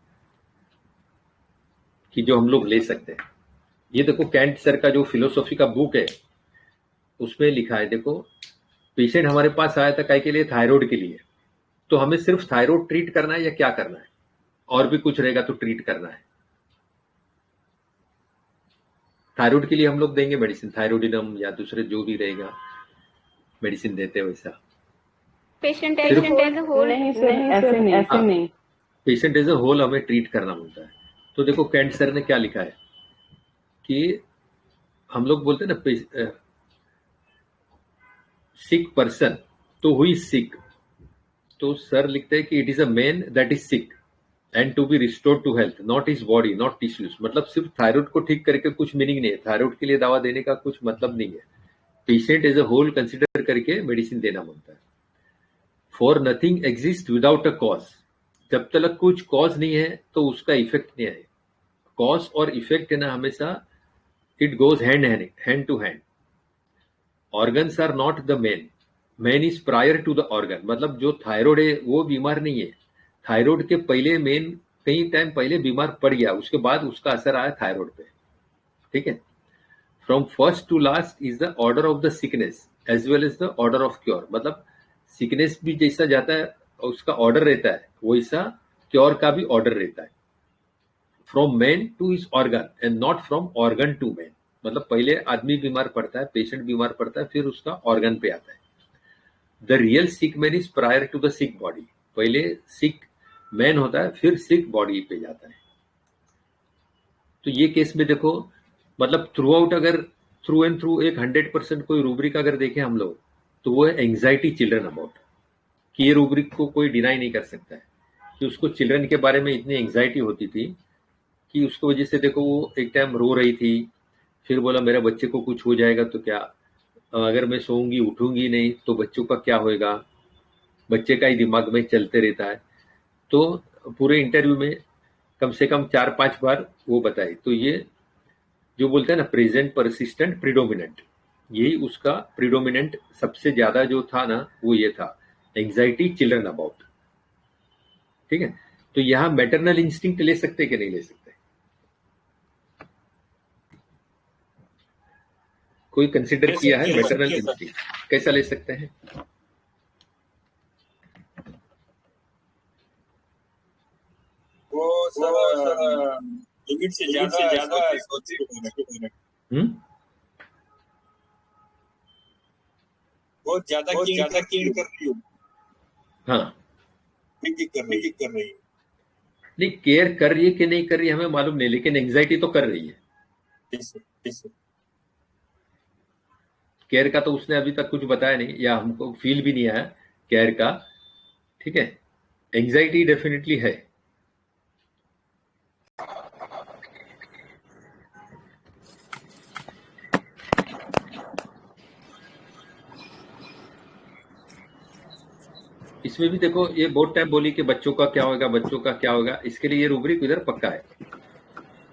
कि जो हम लोग ले सकते हैं? ये देखो कैंट सर का जो फिलोसॉफी का बुक है उसमें लिखा है, देखो पेशेंट हमारे पास आया था काय के लिए? थायराइड के लिए। तो हमें सिर्फ थायराइड ट्रीट करना है या क्या करना है? और भी कुछ रहेगा तो ट्रीट करना है। थायराइड के लिए हम लोग देंगे मेडिसिन, थायरोडिनम या दूसरे जो भी रहेगा मेडिसिन देते हैं वैसा। पेशेंट एज अ होल ऐसे नहीं। पेशेंट एज अ होल हमें ट्रीट करना होता है। तो देखो कैंट सर ने क्या लिखा है कि हम लोग बोलते हैं ना सिक पर्सन, तो हुई सिक, तो सर लिखते हैं कि it is a man that is sick, and to be restored to health, not his body, not tissues. मतलब सिर्फ थायराइड को ठीक करके कुछ मीनिंग नहीं है, थायराइड के लिए दवा देने का कुछ मतलब नहीं है। Patient as a whole consider करके मेडिसिन देना बनता है। For nothing exist without a cause, जब तक कुछ कॉज नहीं है तो उसका इफेक्ट नहीं है। कॉज और इफेक्ट है ना हमेशा it goes hand to hand. Organs are not the man is prior to the organ. मतलब जो थायराइड है वो बीमार नहीं है, थायराइड के पहले मेन कई टाइम पहले बीमार पड़ गया, उसके बाद उसका असर आया थायराइड पे। ठीक है, from first to last is the order of the sickness as well as the order of cure. मतलब सिकनेस भी जैसा जाता है उसका ऑर्डर रहता है, वैसा क्योर का भी ऑर्डर रहता है। From man to his organ and not from organ to man. मतलब पहले आदमी बीमार पड़ता है, पेशेंट बीमार पड़ता है, फिर उसका ऑर्गन पे आता है। The real sick man is prior to the sick body. पहले सिक मैन होता है, फिर सिक बॉडी पे जाता है। तो ये केस में देखो, मतलब थ्रू आउट अगर थ्रू एंड थ्रू एक 100% कोई रूब्रिक अगर देखें हम लोग, तो वो है एंग्जाइटी चिल्ड्रन अबाउट। कि ये रूब्रिक को कोई डिनाई नहीं कर सकता है कि उसको चिल्ड्रन के बारे में इतनी एंग्जाइटी होती थी कि उसकी वजह से देखो वो एक टाइम रो रही थी, फिर बोला मेरा बच्चे को कुछ हो जाएगा तो क्या, अगर मैं सोऊंगी उठूंगी नहीं तो बच्चों का क्या होएगा, बच्चे का ही दिमाग में चलते रहता है। तो पूरे इंटरव्यू में कम से कम 4-5 बार वो बताए। तो ये जो बोलते हैं ना प्रेजेंट परसिस्टेंट प्रीडोमिनेंट, यही उसका प्रीडोमिनेंट सबसे ज्यादा जो था ना वो ये था, एंग्जाइटी चिल्ड्रन अबाउट। ठीक है, तो यहां मैटरनल इंस्टिंक्ट ले सकते कि नहीं ले सकते? कोई कंसिडर किया है मैटरनल इंस्टिंक्ट कैसा ले सकते हैं? वो सर लिमिट से ज्यादा सोची बहुत ज्यादा केयर कर रही हूँ। हाँ, कर रही है नहीं, केयर कर रही है कि नहीं कर रही है हमें मालूम नहीं, लेकिन एंग्जाइटी तो कर रही है। केयर का तो उसने अभी तक कुछ बताया नहीं, या हमको फील भी नहीं आया केयर का। ठीक है, एंग्जाइटी डेफिनेटली है। इसमें भी देखो ये बहुत टाइम बोली कि बच्चों का क्या होगा, बच्चों का क्या होगा, इसके लिए ये रूब्रिक इधर पक्का है।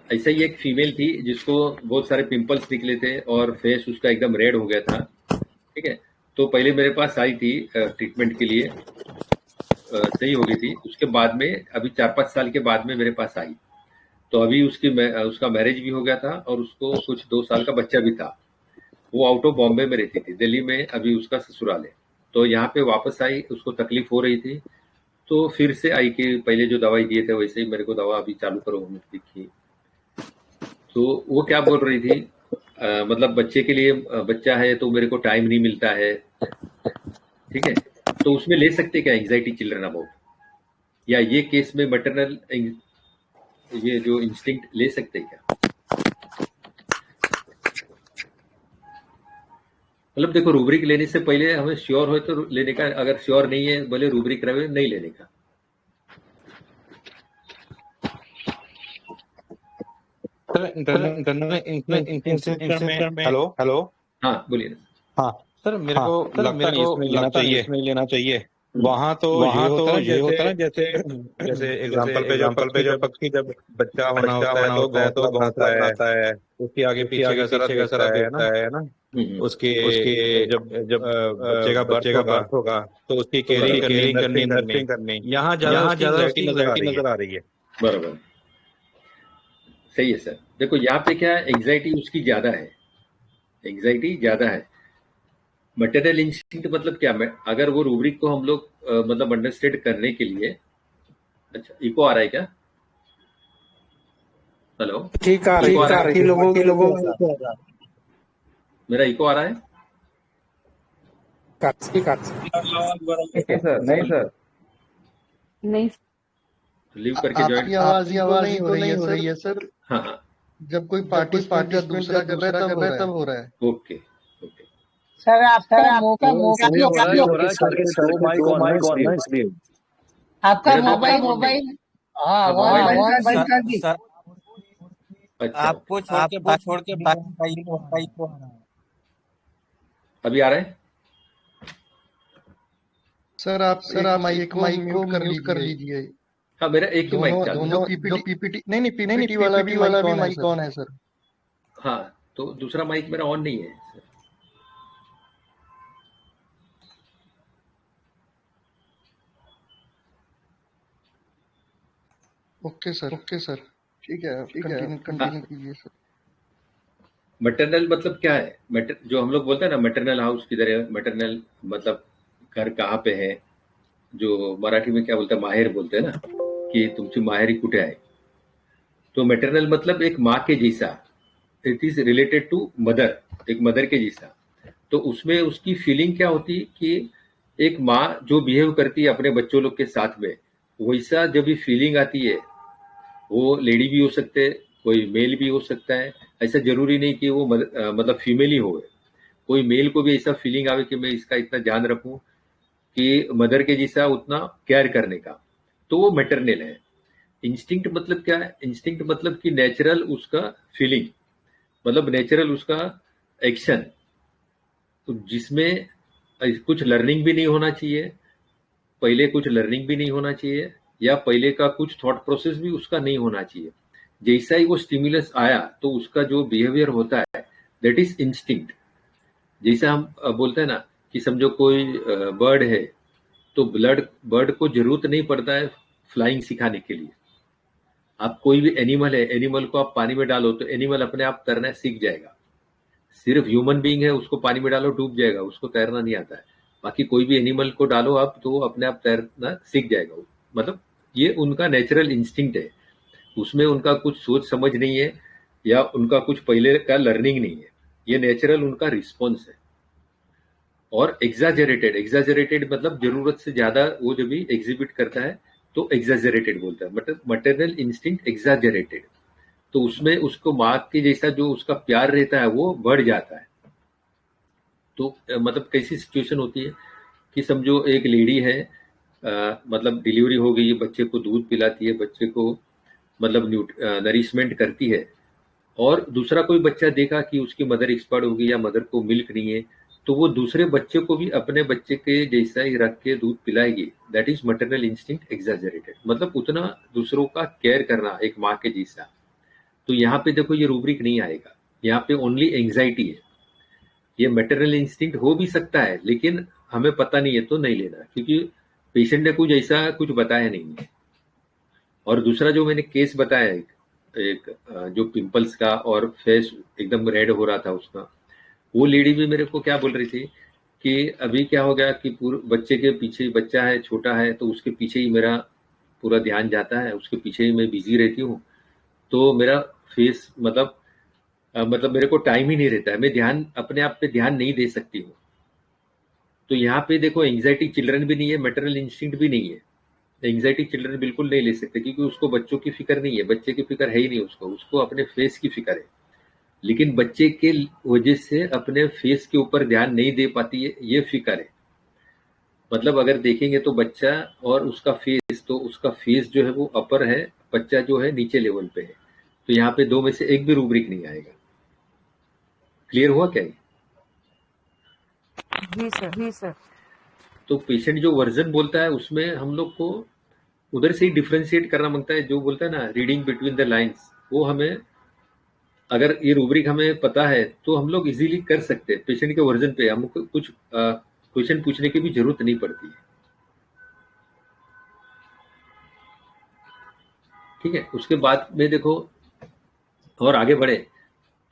ऐसा ही एक फीमेल थी जिसको बहुत सारे पिंपल्स निकले थे और फेस उसका एकदम रेड हो गया था। ठीक है, तो पहले मेरे पास आई थी ट्रीटमेंट के लिए, सही हो गई थी। उसके बाद में अभी 4-5 साल के बाद में मेरे पास आई, तो अभी उसका मैरिज भी हो गया था और उसको कुछ 2 साल का बच्चा भी था। वो आउट ऑफ बॉम्बे में रहती थी, दिल्ली में अभी उसका ससुराल है। तो यहाँ पे वापस आई, उसको तकलीफ हो रही थी, तो फिर से आई कि पहले जो दवाई दिए थे वैसे ही मेरे को दवा अभी चालू करो होम्योपैथिक की। तो वो क्या बोल रही थी, मतलब बच्चे के लिए, बच्चा है तो मेरे को टाइम नहीं मिलता है। ठीक है, तो उसमें ले सकते क्या एंग्जाइटी चिल्ड्रन अबाउट, या ये केस में मैटरनल ये जो इंस्टिंक्ट ले सकते क्या? मतलब देखो रूब्रिक लेने से पहले हमें श्योर हो तो लेने का, अगर श्योर नहीं है भले रूब्रिक रहे नहीं लेने का। हेलो हाँ बोलिए ना। हाँ सर, मेरे को लगता है इसमें लेना चाहिए। वहाँ तो ये होता है जैसे एग्जाम्पल पे जब पक्षी जब बच्चा होना होता है तो घोंसला आता है, उसके आगे पीछे का सारा देखता है ना, उसके जब बच्चे का बर्थ होगा तो उसकी केयरिंग करनी यहाँ ज्यादा नजर आ रही है। बराबर, सही है सर। देखो यहाँ पे क्या है, एंग्जाइटी उसकी ज्यादा है, एंग्जाइटी ज्यादा है। मैटरनल इंस्टिंक्ट मतलब क्या, अगर वो रूब्रिक को हम लोग मतलब अंडरस्टैंड करने के लिए, अच्छा इको आ रहा है क्या? हेलो, ठीक आ रही लोगों मेरा इको आ रहा है? नहीं सर नहीं लीव करके ज्वाइन। आपकी आवाज नहीं हो रही है सर। हाँ, जब कोई पार्टी दूसरा कर रहा है तब हो रहा है। Okay okay. सर आपका मोबाइल हो रहा है, माइक ऑन है इसलिए। आपका मोबाइल हाँ सर सर अच्छा आपको छोड़ के बाकी को आ रहा है। अभी आ रहा है? सर आप माइक को म्यूट कर लीजिए। हाँ, मेरा एक ही माइक चालू है। दोनों पीपीटी नहीं पीपीटी वाला भी माइक ऑन है सर। हाँ, तो दूसरा माइक मेरा ऑन नहीं है सर। ओके सर ठीक है कंटिन्यू कीजिए सर। मैटरनल मतलब क्या है? जो हम लोग बोलते हैं ना, मैटरनल हाउस किधर है, मैटरनल मतलब घर कहाँ पे है, जो मराठी में क्या बोलते हैं, माहेर बोलते हैं ना, कि तुमची माहेरी कुठे आहे। तो मैटरनल मतलब एक माँ के जैसा, it is related to mother, एक मदर के जैसा। तो उसमें उसकी फीलिंग क्या होती है कि एक माँ जो बिहेव करती है अपने बच्चों लोग के साथ में, वैसा जब भी फीलिंग आती है, वो लेडी भी हो सकते हैं, कोई मेल भी हो सकता है। ऐसा जरूरी नहीं कि वो मतलब फीमेल ही हो। कोई मेल को भी ऐसा फीलिंग आवे कि मैं इसका इतना ध्यान रखूं कि मदर के जैसा उतना केयर करने का, तो वो मैटरनल है। इंस्टिंक्ट मतलब क्या है? इंस्टिंक्ट मतलब कि नेचुरल उसका फीलिंग, मतलब नेचुरल उसका एक्शन, तो जिसमें कुछ लर्निंग भी नहीं होना चाहिए, पहले कुछ लर्निंग भी नहीं होना चाहिए, या पहले का कुछ थॉट प्रोसेस भी उसका नहीं होना चाहिए। जैसा ही वो स्टिमुलस आया तो उसका जो बिहेवियर होता है दैट इज इंस्टिंक्ट। जैसा हम बोलते हैं ना कि समझो कोई बर्ड है, तो बर्ड को जरूरत नहीं पड़ता है फ्लाइंग सिखाने के लिए। आप कोई भी एनिमल है, एनिमल को आप पानी में डालो तो एनिमल अपने आप तैरना सीख जाएगा। सिर्फ ह्यूमन बीइंग है, उसको पानी में डालो डूब जाएगा, उसको तैरना नहीं आता है। बाकी कोई भी एनिमल को डालो आप तो अपने आप तैरना सीख जाएगा। मतलब ये उनका नेचुरल इंस्टिंक्ट है, उसमें उनका कुछ सोच समझ नहीं है या उनका कुछ पहले का लर्निंग नहीं है, ये नेचुरल उनका रिस्पॉन्स है। और एग्जाजरेटेड मतलब जरूरत से ज्यादा वो जब भी एग्जिबिट करता है तो एग्जाजरेटेड बोलता है। मतलब मैटरनल इंस्टिंक्ट एग्जाजरेटेड, तो उसमें उसको माँ के जैसा जो उसका प्यार रहता है वो बढ़ जाता है। तो मतलब कैसी सिचुएशन होती है कि समझो एक लेडी है, मतलब डिलीवरी हो गई है, बच्चे को दूध पिलाती है, बच्चे को मतलब नरिशमेंट करती है, और दूसरा कोई बच्चा देखा कि उसकी मदर एक्सपायर हो गई या मदर को मिल्क नहीं है, तो वो दूसरे बच्चे को भी अपने बच्चे के जैसा ही रख के दूध पिलाएगी। That is maternal instinct exaggerated, मतलब उतना दूसरों का केयर करना एक माँ के जैसा। तो यहाँ पे देखो ये रूब्रिक नहीं आएगा, यहाँ पे ओनली एंग्जाइटी है। ये मैटरनल इंस्टिंक्ट हो भी सकता है लेकिन हमें पता नहीं है तो नहीं लेना, क्योंकि पेशेंट ने कुछ ऐसा कुछ बताया नहीं है। और दूसरा जो मैंने केस बताया एक जो पिंपल्स का और फेस एकदम रेड हो रहा था उसका, वो लेडी भी मेरे को क्या बोल रही थी कि अभी क्या हो गया कि पूरे बच्चे के पीछे, बच्चा है छोटा है तो उसके पीछे ही मेरा पूरा ध्यान जाता है, उसके पीछे ही मैं बिजी रहती हूँ, तो मेरा फेस मतलब मेरे को टाइम ही नहीं रहता है, मैं ध्यान अपने आप पे ध्यान नहीं दे सकती हूँ। तो यहाँ पे देखो एंग्जाइटी चिल्ड्रन भी नहीं है, मैटरनल इंस्टिंक्ट भी नहीं है। एंग्जाइटी चिल्ड्रन बिल्कुल नहीं ले सकते क्योंकि उसको बच्चों की फिक्र नहीं है, बच्चे की फिक्र है ही नहीं उसको अपने फेस की फिक्र है। लेकिन बच्चे के वजह से अपने फेस के ऊपर ध्यान नहीं दे पाती है, ये फिक्र है। मतलब अगर देखेंगे तो बच्चा और उसका फेस, तो उसका फेस जो है वो अपर है, बच्चा जो है नीचे लेवल पे है। तो यहाँ पे दो में से एक भी रूब्रिक नहीं आएगा। क्लियर हुआ क्या? जी सर। तो पेशेंट जो वर्जन बोलता है उसमें हम लोग को उधर से ही डिफ्रेंशिएट करना मांगता है। जो बोलता है ना रीडिंग बिटवीन द लाइंस, वो हमें, अगर ये रूब्रिक हमें पता है तो हम लोग इजीली कर सकते हैं। पेशेंट के वर्जन पे हमको कुछ क्वेश्चन पूछने की भी जरूरत नहीं पड़ती है। ठीक है, उसके बाद में देखो और आगे बढ़े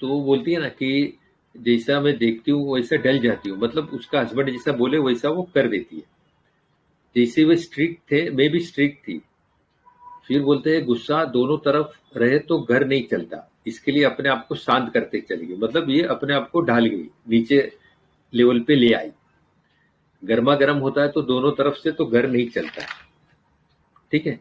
तो वो बोलती है ना कि जैसा मैं देखती हूँ वैसा डल जाती हूँ, मतलब उसका हस्बैंड जैसा बोले वैसा वो कर देती है। जैसे वे स्ट्रिक्ट थे मैं भी स्ट्रिक्ट थी। फिर बोलते हैं गुस्सा दोनों तरफ रहे तो घर नहीं चलता, इसके लिए अपने आप को शांत करते चली गई। मतलब ये अपने आप को ढाल गई, नीचे लेवल पे ले आई। गर्मा गर्म होता है तो दोनों तरफ से तो घर नहीं चलता है। ठीक है,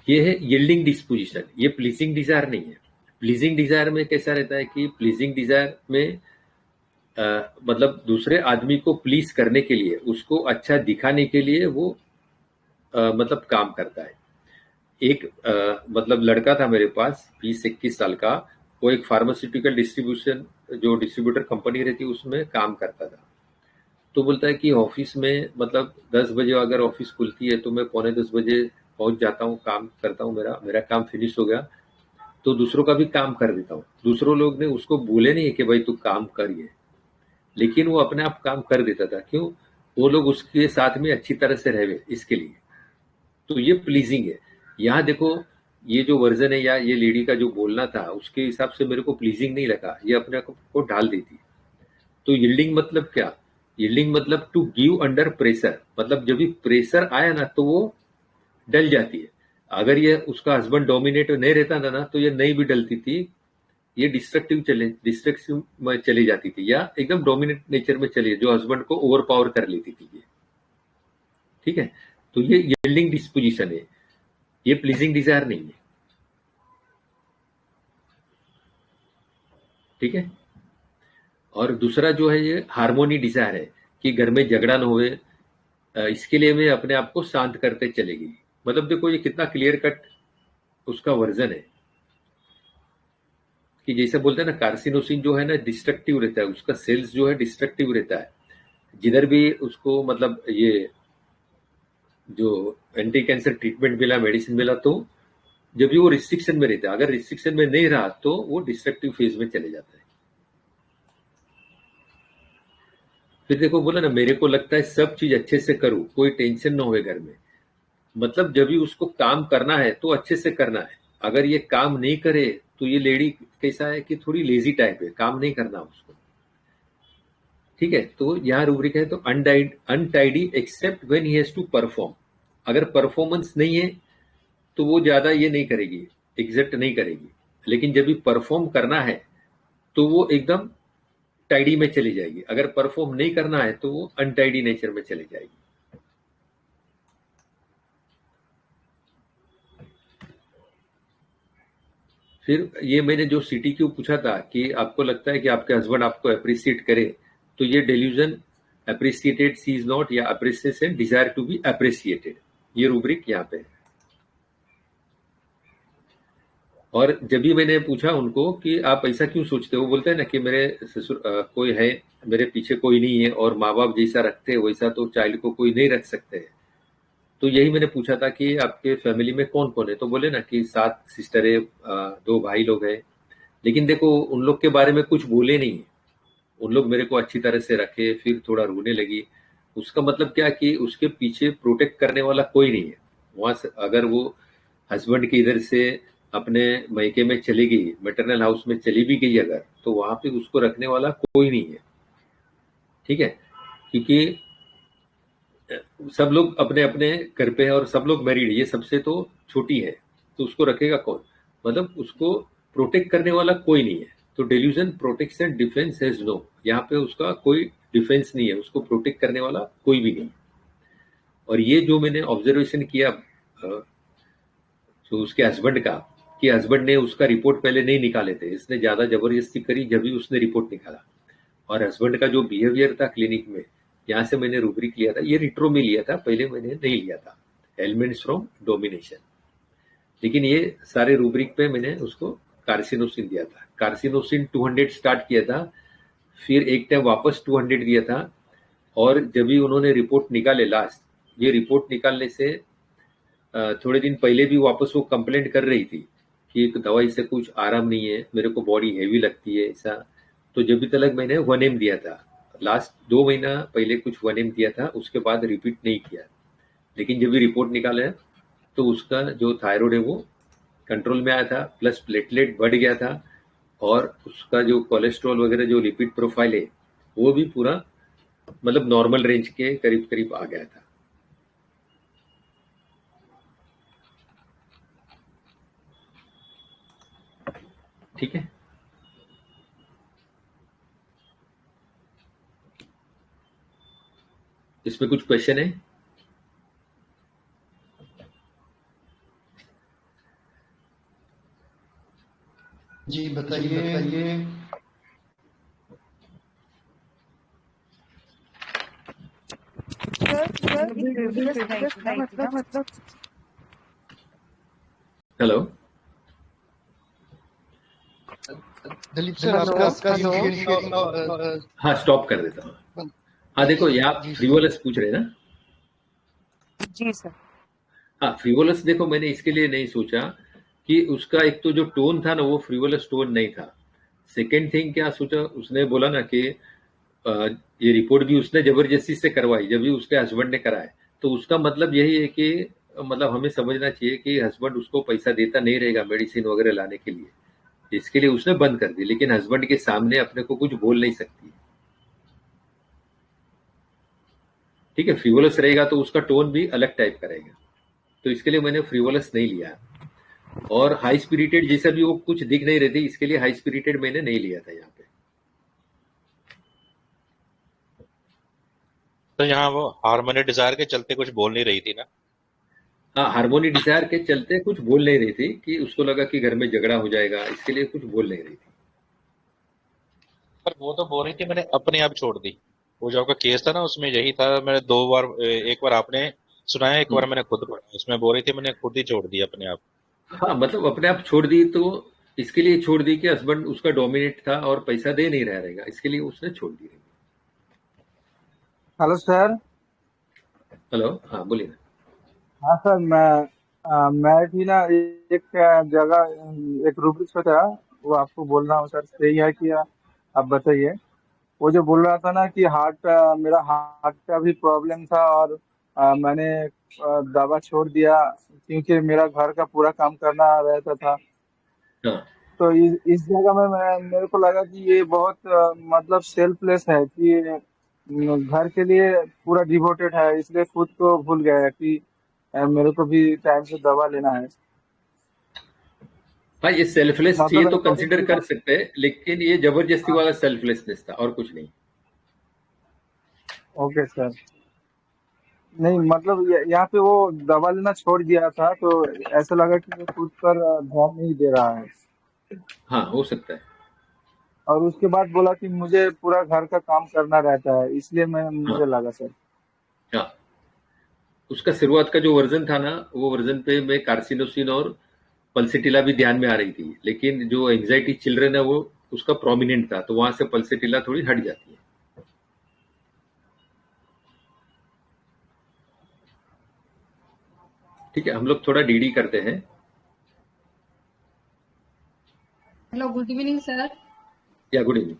ये है यील्डिंग डिस्पोजिशन, ये प्लीजिंग डिजायर नहीं है। प्लीजिंग डिजायर में कैसा रहता है कि प्लीजिंग डिजायर में मतलब दूसरे आदमी को प्लीज करने के लिए, उसको अच्छा दिखाने के लिए वो मतलब काम करता है। एक मतलब लड़का था मेरे पास 20-21 साल का, वो एक फार्मास्यूटिकल डिस्ट्रीब्यूटर कंपनी रहती है उसमें काम करता था। तो बोलता है कि ऑफिस में मतलब 10 बजे अगर ऑफिस खुलती है तो मैं 9:45 बजे पहुंच जाता हूँ, काम करता हूँ, मेरा काम फिनिश हो गया तो दूसरों का भी काम कर देता हूँ। दूसरों लोग ने उसको बोले नहीं कि भाई तू काम करिए, लेकिन वो अपने आप काम कर देता था। क्यों? वो लोग उसके साथ में अच्छी तरह से रहे इसके लिए। तो ये प्लीजिंग है। यहाँ देखो ये जो वर्जन है या ये लेडी का जो बोलना था उसके हिसाब से मेरे को प्लीजिंग नहीं लगा, ये अपने आप को ढाल देती। तो यील्डिंग मतलब क्या? यील्डिंग मतलब टू गिव अंडर प्रेशर, मतलब जब भी प्रेशर आया ना तो वो डल जाती है। अगर ये उसका हस्बैंड डोमिनेट नहीं रहता था ना तो ये नहीं भी डलती थी, ये डिस्ट्रक्टिव में चली जाती थी या एकदम डोमिनेट नेचर में चली, जो हस्बैंड को ओवर पावर कर लेती थी ये। ठीक है, तो ये यील्डिंग डिस्पोजिशन है, ये प्लीजिंग डिजायर नहीं है। ठीक है, और दूसरा जो है ये हार्मोनी डिजायर है कि घर में झगड़ा न होवे, इसके लिए मैं अपने आप को शांत करते चलेगी। मतलब देखो ये कितना क्लियर कट उसका वर्जन है कि जैसे बोलते हैं ना कार्सिनोसिन जो है ना डिस्ट्रक्टिव रहता है, उसका सेल्स जो है डिस्ट्रक्टिव रहता है। जिधर भी उसको मतलब ये जो एंटी कैंसर ट्रीटमेंट मिला, मेडिसिन मिला, तो जब भी वो रिस्ट्रिक्शन में रहता है, अगर रिस्ट्रिक्शन में नहीं रहा तो वो डिस्ट्रक्टिव फेज में चले जाता है। फिर देखो बोला ना मेरे को लगता है सब चीज अच्छे से करूं, कोई टेंशन ना होवे घर में। मतलब जब भी उसको काम करना है तो अच्छे से करना है। अगर ये काम नहीं करे तो ये लेडी कैसा है कि थोड़ी लेजी टाइप है, काम नहीं करना उसको। ठीक है, तो यहाँ रूब्रिक है तो untidy except when he has to perform. अगर परफॉर्मेंस नहीं है तो वो ज्यादा ये नहीं करेगी, एग्जैक्ट नहीं करेगी। लेकिन जब भी परफॉर्म करना है तो वो एकदम टाइडी में चली जाएगी। अगर परफॉर्म नहीं करना है तो वो अनटाइडी नेचर में चली जाएगी। फिर ये मैंने जो CTQ पूछा था कि आपको लगता है कि आपके हस्बैंड आपको अप्रिशिएट करे, तो ये delusion appreciated she is not या appreciation desire to be appreciated, ये रूब्रिक यहाँ पे है। और जब भी मैंने पूछा उनको कि आप ऐसा क्यों सोचते हो, बोलते हैं ना कि मेरे ससुर कोई है, मेरे पीछे कोई नहीं है और माँ बाप जैसा रखते हैं वैसा तो चाइल्ड को कोई नहीं रख सकते है। तो यही मैंने पूछा था कि आपके फैमिली में कौन कौन है, तो बोले ना कि 7 सिस्टर है, 2 भाई लोग हैं। लेकिन देखो उन लोग के बारे में कुछ बोले नहीं है, उन लोग मेरे को अच्छी तरह से रखे। फिर थोड़ा रोने लगी, उसका मतलब क्या कि उसके पीछे प्रोटेक्ट करने वाला कोई नहीं है। वहां से अगर वो हस्बैंड के इधर से अपने मैके में चली गई, मैटरनल हाउस में चली भी गई अगर, तो वहां पे उसको रखने वाला कोई नहीं है। ठीक है, क्योंकि सब लोग अपने अपने घर पे है और सब लोग मैरिड, ये सबसे तो छोटी है, तो उसको रखेगा कौन? मतलब उसको प्रोटेक्ट करने वाला कोई नहीं है। तो delusion protection defence has no, यहाँ पे उसका कोई डिफेंस नहीं है, उसको प्रोटेक्ट करने वाला कोई भी नहीं। और ये जो मैंने ऑब्जर्वेशन किया तो उसके हस्बैंड का, कि हस्बैंड ने उसका रिपोर्ट पहले नहीं निकाले थे, इसने ज्यादा जबरदस्ती करी जब भी उसने रिपोर्ट निकाला। और हस्बैंड का जो बिहेवियर था क्लिनिक में, यहाँ से मैंने रूब्रिक लिया था, ये रिट्रो में लिया था, पहले मैंने नहीं लिया था, एलिमेंट्स फ्रॉम डोमिनेशन। लेकिन ये सारे रूब्रिक पे मैंने उसको कार्सिनोसिन दिया था। कार्सिनोसिन 200 स्टार्ट किया था, फिर एक टाइम वापस 200 दिया था। और जब भी उन्होंने रिपोर्ट निकाले लास्ट, ये रिपोर्ट निकालने से थोड़े दिन पहले भी वापस वो कंप्लेंट कर रही थी कि दवाई से कुछ आराम नहीं है, मेरे को बॉडी हैवी लगती है ऐसा। तो जब भी तक मैंने 1M दिया था, लास्ट 2 महीना पहले कुछ 1M दिया था, उसके बाद रिपीट नहीं किया। लेकिन जब भी रिपोर्ट निकाला तो उसका जो थायराइड है वो कंट्रोल में आया था, प्लस प्लेटलेट बढ़ गया था, और उसका जो कोलेस्ट्रॉल वगैरह जो लिपिड प्रोफाइल है वो भी पूरा मतलब नॉर्मल रेंज के करीब करीब आ गया था। ठीक है, इसमें कुछ क्वेश्चन है? जी बताइए। मतलब हेलो दिलीप सर, आपका हाँ, स्टॉप कर देता हूँ। हाँ देखो, यहाँ फ्रीवोलस पूछ रहे हैं ना? जी सर। हाँ, फ्रीवोलस देखो, मैंने इसके लिए नहीं सोचा कि उसका एक तो जो टोन था ना, वो फ्रीवोलस टोन नहीं था। सेकेंड थिंग क्या सोचा, उसने बोला ना कि ये रिपोर्ट भी उसने जबरदस्ती से करवाई, जब भी उसके हस्बैंड ने कराए, तो उसका मतलब यही है कि मतलब हमें समझना चाहिए कि हस्बैंड उसको पैसा देता नहीं रहेगा मेडिसिन वगैरह लाने के लिए, इसके लिए उसने बंद कर दी, लेकिन हस्बैंड के सामने अपने को कुछ बोल नहीं सकती। ठीक है, फ्रीवोलस रहेगा तो उसका टोन भी अलग टाइप का रहेगा, तो इसके लिए मैंने फ्रीवोलस नहीं लिया। और हाई स्पिरिटेड जैसा भी वो कुछ दिख नहीं रहे थे, इसके लिए हाई स्पिरिटेड मैंने नहीं लिया था यहाँ पे। तो यहाँ वो हार्मोनी डिजायर के चलते कुछ बोल नहीं रही थी ना? हाँ, हार्मोनी डिजायर के चलते कुछ बोल नहीं रही थी, कि उसको लगा कि घर में झगड़ा हो जाएगा, इसके लिए कुछ बोल नहीं रही थी। पर वो तो बोल रही थी मैंने अपने आप छोड़ दी। वो जो आपका केस था ना, उसमें यही था। मैंने 2 बार, एक बार आपने सुनाया, एक बार मैंने खुद पढ़ा। उसमें बोल रही थी मैंने खुद ही छोड़ दी अपने आप। हाँ, मतलब अपने आप छोड़ दी, तो इसके लिए छोड़ दी कि हस्बैंड उसका डोमिनेट था और पैसा दे नहीं रहा रहेगा, इसके लिए उसने छोड़ दी। Hello sir. हेलो, हाँ बोलिए ना। हाँ सर, मैं भी ना एक जगह एक रूब्रिक्स पे था, वो आपको बोल रहा हूँ सर। सही है कि आप बताइए। वो जो बोल रहा था ना कि मेरा हार्ट का भी प्रॉब्लम था, और मैंने दवा छोड़ दिया क्योंकि मेरा घर का पूरा काम करना रहता था। हाँ, तो इस जगह में मेरे को लगा कि ये बहुत मतलब सेल्फलेस है, कि घर के लिए पूरा डिवोटेड है, इसलिए खुद को भूल गया है कि मेरे को भी टाइम से दवा लेना है। हाँ, ये सेल्फलेस ये मतलब तो कंसिडर कर सकते हैं, लेकिन ये जबरदस्ती वाला सेल्फलेसनेस था और कुछ नहीं। Okay sir. नहीं मतलब यहाँ पे वो दवा लेना छोड़ दिया था, तो ऐसा लगा कि वो खुद पर ध्यान नहीं दे रहा है। हाँ, हो सकता है। और उसके बाद बोला कि मुझे पूरा घर का काम करना रहता है, इसलिए मुझे लगा सर। हाँ, उसका शुरुआत का जो वर्जन था ना, वो वर्जन पे मैं कार्सिनोसिन और पल्सेटिला भी ध्यान में आ रही थी, लेकिन जो एंजाइटी चिल्ड्रन है वो उसका प्रोमिनेंट था, तो वहां से पल्सेटिला थोड़ी हट जाती है। ठीक है, हम लोग थोड़ा डीडी करते हैं। Hello, good evening, sir. या good evening.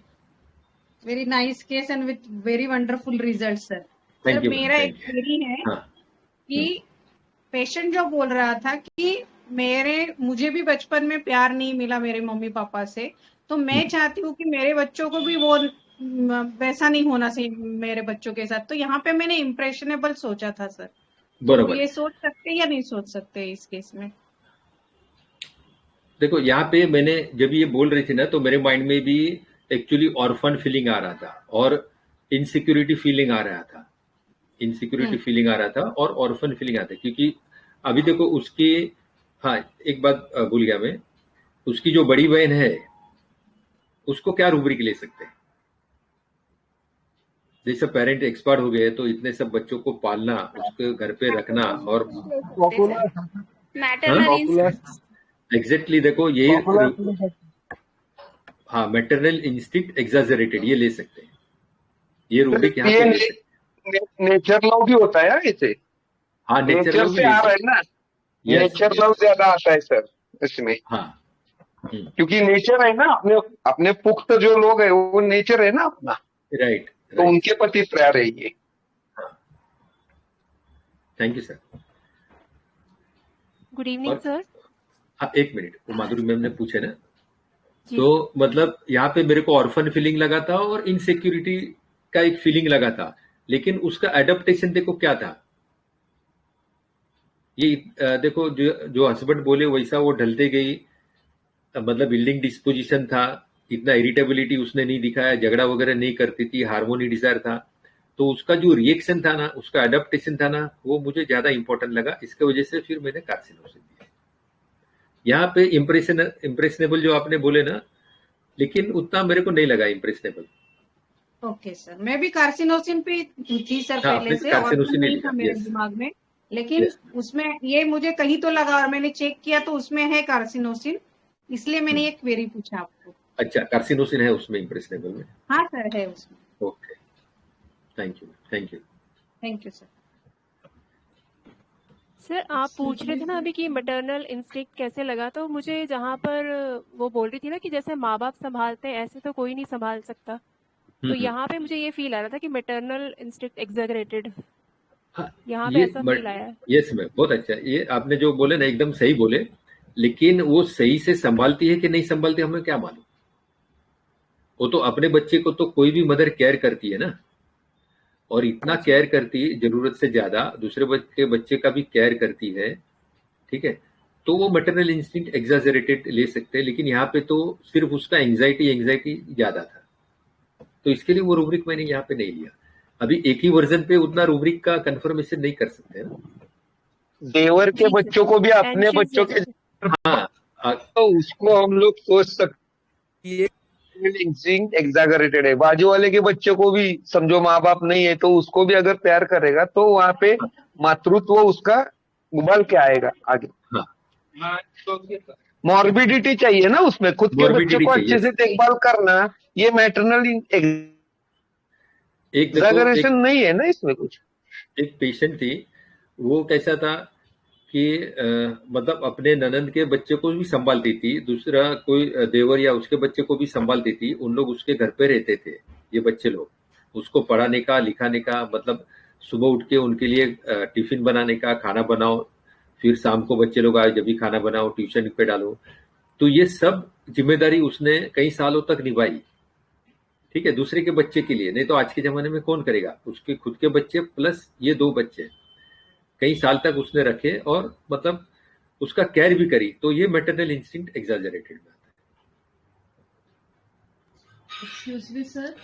Very nice case and with very wonderful results, sir. Thank you. मेरा एक क्वेरी है कि पेशेंट जो बोल रहा था कि मुझे भी बचपन में प्यार नहीं मिला मेरे मम्मी पापा से, तो मैं चाहती हूँ कि मेरे बच्चों को भी वो वैसा नहीं होना चाहिए मेरे बच्चों के साथ। तो यहाँ पे मैंने इम्प्रेशनेबल सोचा था सर। बराबर। तो ये सोच सकते या नहीं सोच सकते इस केस में? देखो, यहाँ पे मैंने जब ये बोल रही थी ना, तो मेरे माइंड में भी एक्चुअली ऑर्फन फीलिंग आ रहा था और इनसिक्योरिटी फीलिंग आ रहा था। इनसिक्योरिटी फीलिंग आ रहा था और ऑर्फन फीलिंग आता है, क्योंकि अभी देखो उसकी, हाँ एक बात भूल गया मैं, उसकी जो बड़ी बहन है उसको क्या रूब्रिक ले सकते हैं? जैसे पेरेंट एक्सपायर हो गए तो इतने सब बच्चों को पालना, उसके घर पे रखना और एग्जैक्टली देखो ये, हाँ मैटरनल इंस्टिंक्ट एग्जाजरेटेड ये ले सकते हैं, ये रूब्रिक यहाँ पे ले सकते हैं। नेचर लव भी होता है इसे। हाँ, नेचर से आ रहा है ना, नेचर लव ज्यादा आता है सर इसमें। हाँ, क्योंकि नेचर है ना, अपने पुख्त जो लोग है वो नेचर है ना अपना, राइट। तो उनके प्रति प्यार है ये। Thank you sir. Good evening sir. हाँ, एक मिनट, वो माधुरी मैम ने पूछे ना, तो मतलब यहाँ पे मेरे को ऑर्फन फीलिंग लगा था और इनसिक्योरिटी का एक फीलिंग लगा था, लेकिन उसका एडेप्टेशन देखो क्या था। ये देखो जो हस्बैंड बोले वैसा वो ढलते गई, मतलब बिल्डिंग डिस्पोजिशन था, इतना इरिटेबिलिटी उसने नहीं दिखाया, झगड़ा वगैरह नहीं करती थी, हार्मोनी डिजायर था, तो उसका जो रिएक्शन था ना, उसका एडेप्टेशन था ना, वो मुझे ज्यादा इंपॉर्टेंट लगा। इसके वजह से फिर मैंने कार्सिनोसिन दिया। यहाँ पे इम्प्रेशनेबल जो आपने बोले ना, लेकिन उतना मेरे को नहीं लगा इम्प्रेशनेबल। ओके सर, मैं भी कार्सिनोसिन पे थी सर पहले से, और नहीं था मेरे दिमाग में, लेकिन यस उसमें ये मुझे कहीं तो लगा और मैंने चेक किया तो उसमें है कार्सिनोसिन, इसलिए मैंने एक क्वेरी पूछा आपको। अच्छा, कार्सिनोसिन है उसमें इम्प्रेशनेबल में। हाँ सर, है उसमें। Okay, thank you thank you thank you sir. Sir आप पूछ रहे थे ना अभी कि मैटरनल इंस्टिंक्ट कैसे लगा, तो मुझे जहाँ पर वो बोल रही थी ना कि जैसे माँ बाप संभालते हैं ऐसे तो कोई नहीं संभाल सकता, तो यहाँ पे मुझे ये फील आ रहा था कि मैटरनल इंस्टिंक्ट एग्जैगरेटेड, यहाँ पे ये ऐसा फील आया है। यस मैम, बहुत अच्छा। ये आपने जो बोले ना एकदम सही बोले, लेकिन वो सही से संभालती है कि नहीं संभालती हमें क्या मालूम। वो तो अपने बच्चे को तो कोई भी मदर केयर करती है ना, और इतना केयर करती है, जरूरत से ज्यादा दूसरे बच्चे का भी केयर करती है, ठीक है। तो वो मैटरनल इंस्टिंक्ट एग्जैजरेटेड ले सकते हैं, लेकिन यहाँ पे तो सिर्फ उसका एंग्जाइटी ज्यादा था, तो इसके लिए वो रूब्रिक मैंने यहाँ पे नहीं लिया। अभी एक ही वर्जन पे उतना रूब्रिक का कंफर्मेशन नहीं कर सकते ना। देवर के बच्चों को भी अपने बच्चों के, हाँ, तो उसको हम लोग सोच सकते हैं इंस्टिंक्ट एग्जैगरेटेड है। बाजू वाले के बच्चों को भी समझो माँ बाप नहीं है तो उसको भी अगर प्यार करेगा तो वहां पे मातृत्व उसका उबल के आएगा आगे। मॉर्बिडिटी चाहिए ना उसमें, खुद के बच्चों को अच्छे से देखभाल करना, ये मैटरनल एग्जैगरेशन नहीं है ना इसमें कुछ। एक पेशेंट थी, वो कैसा था कि मतलब अपने ननंद के बच्चे को भी संभालती थी, दूसरा कोई देवर या उसके बच्चे को भी संभालती थी। उन लोग उसके घर पे रहते थे, ये बच्चे लोग, उसको पढ़ाने का लिखाने का, मतलब सुबह उठ के उनके लिए टिफिन बनाने का, खाना बनाओ, फिर शाम को बच्चे लोग आए जब भी खाना बनाओ, ट्यूशन पे डालो। तो ये सब जिम्मेदारी उसने कई सालों तक निभाई, ठीक है, दूसरे के बच्चे के लिए। नहीं तो आज के जमाने में कौन करेगा, उसके खुद के बच्चे प्लस ये 2 बच्चे कई साल तक उसने रखे और मतलब उसका केयर भी करी, तो ये मैटरनल इंस्टिंक्ट एग्जैजरेटेड में आता है। एक्सक्यूज मी सर,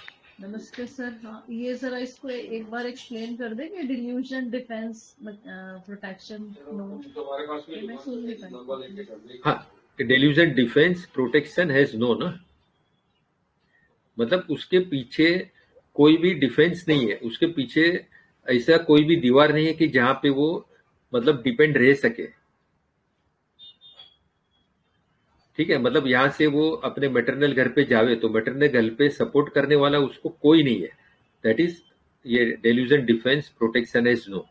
नमस्ते सर। हाँ, ये जरा इसको एक बार एक्सप्लेन कर देंगे, डिल्यूजन डिफेंस प्रोटेक्शन नो, मैं सुन नहीं पाई। हाँ, delusion defence protection has no ना, मतलब उसके पीछे कोई भी डिफेंस नहीं है, उसके पीछे ऐसा कोई भी दीवार नहीं है कि जहां पे वो मतलब डिपेंड रह सके, ठीक है। मतलब यहां से वो अपने मैटरनल घर पे जावे तो मैटरनल घर पे सपोर्ट करने वाला उसको कोई नहीं है, दैट इज ये delusion defence protection is no.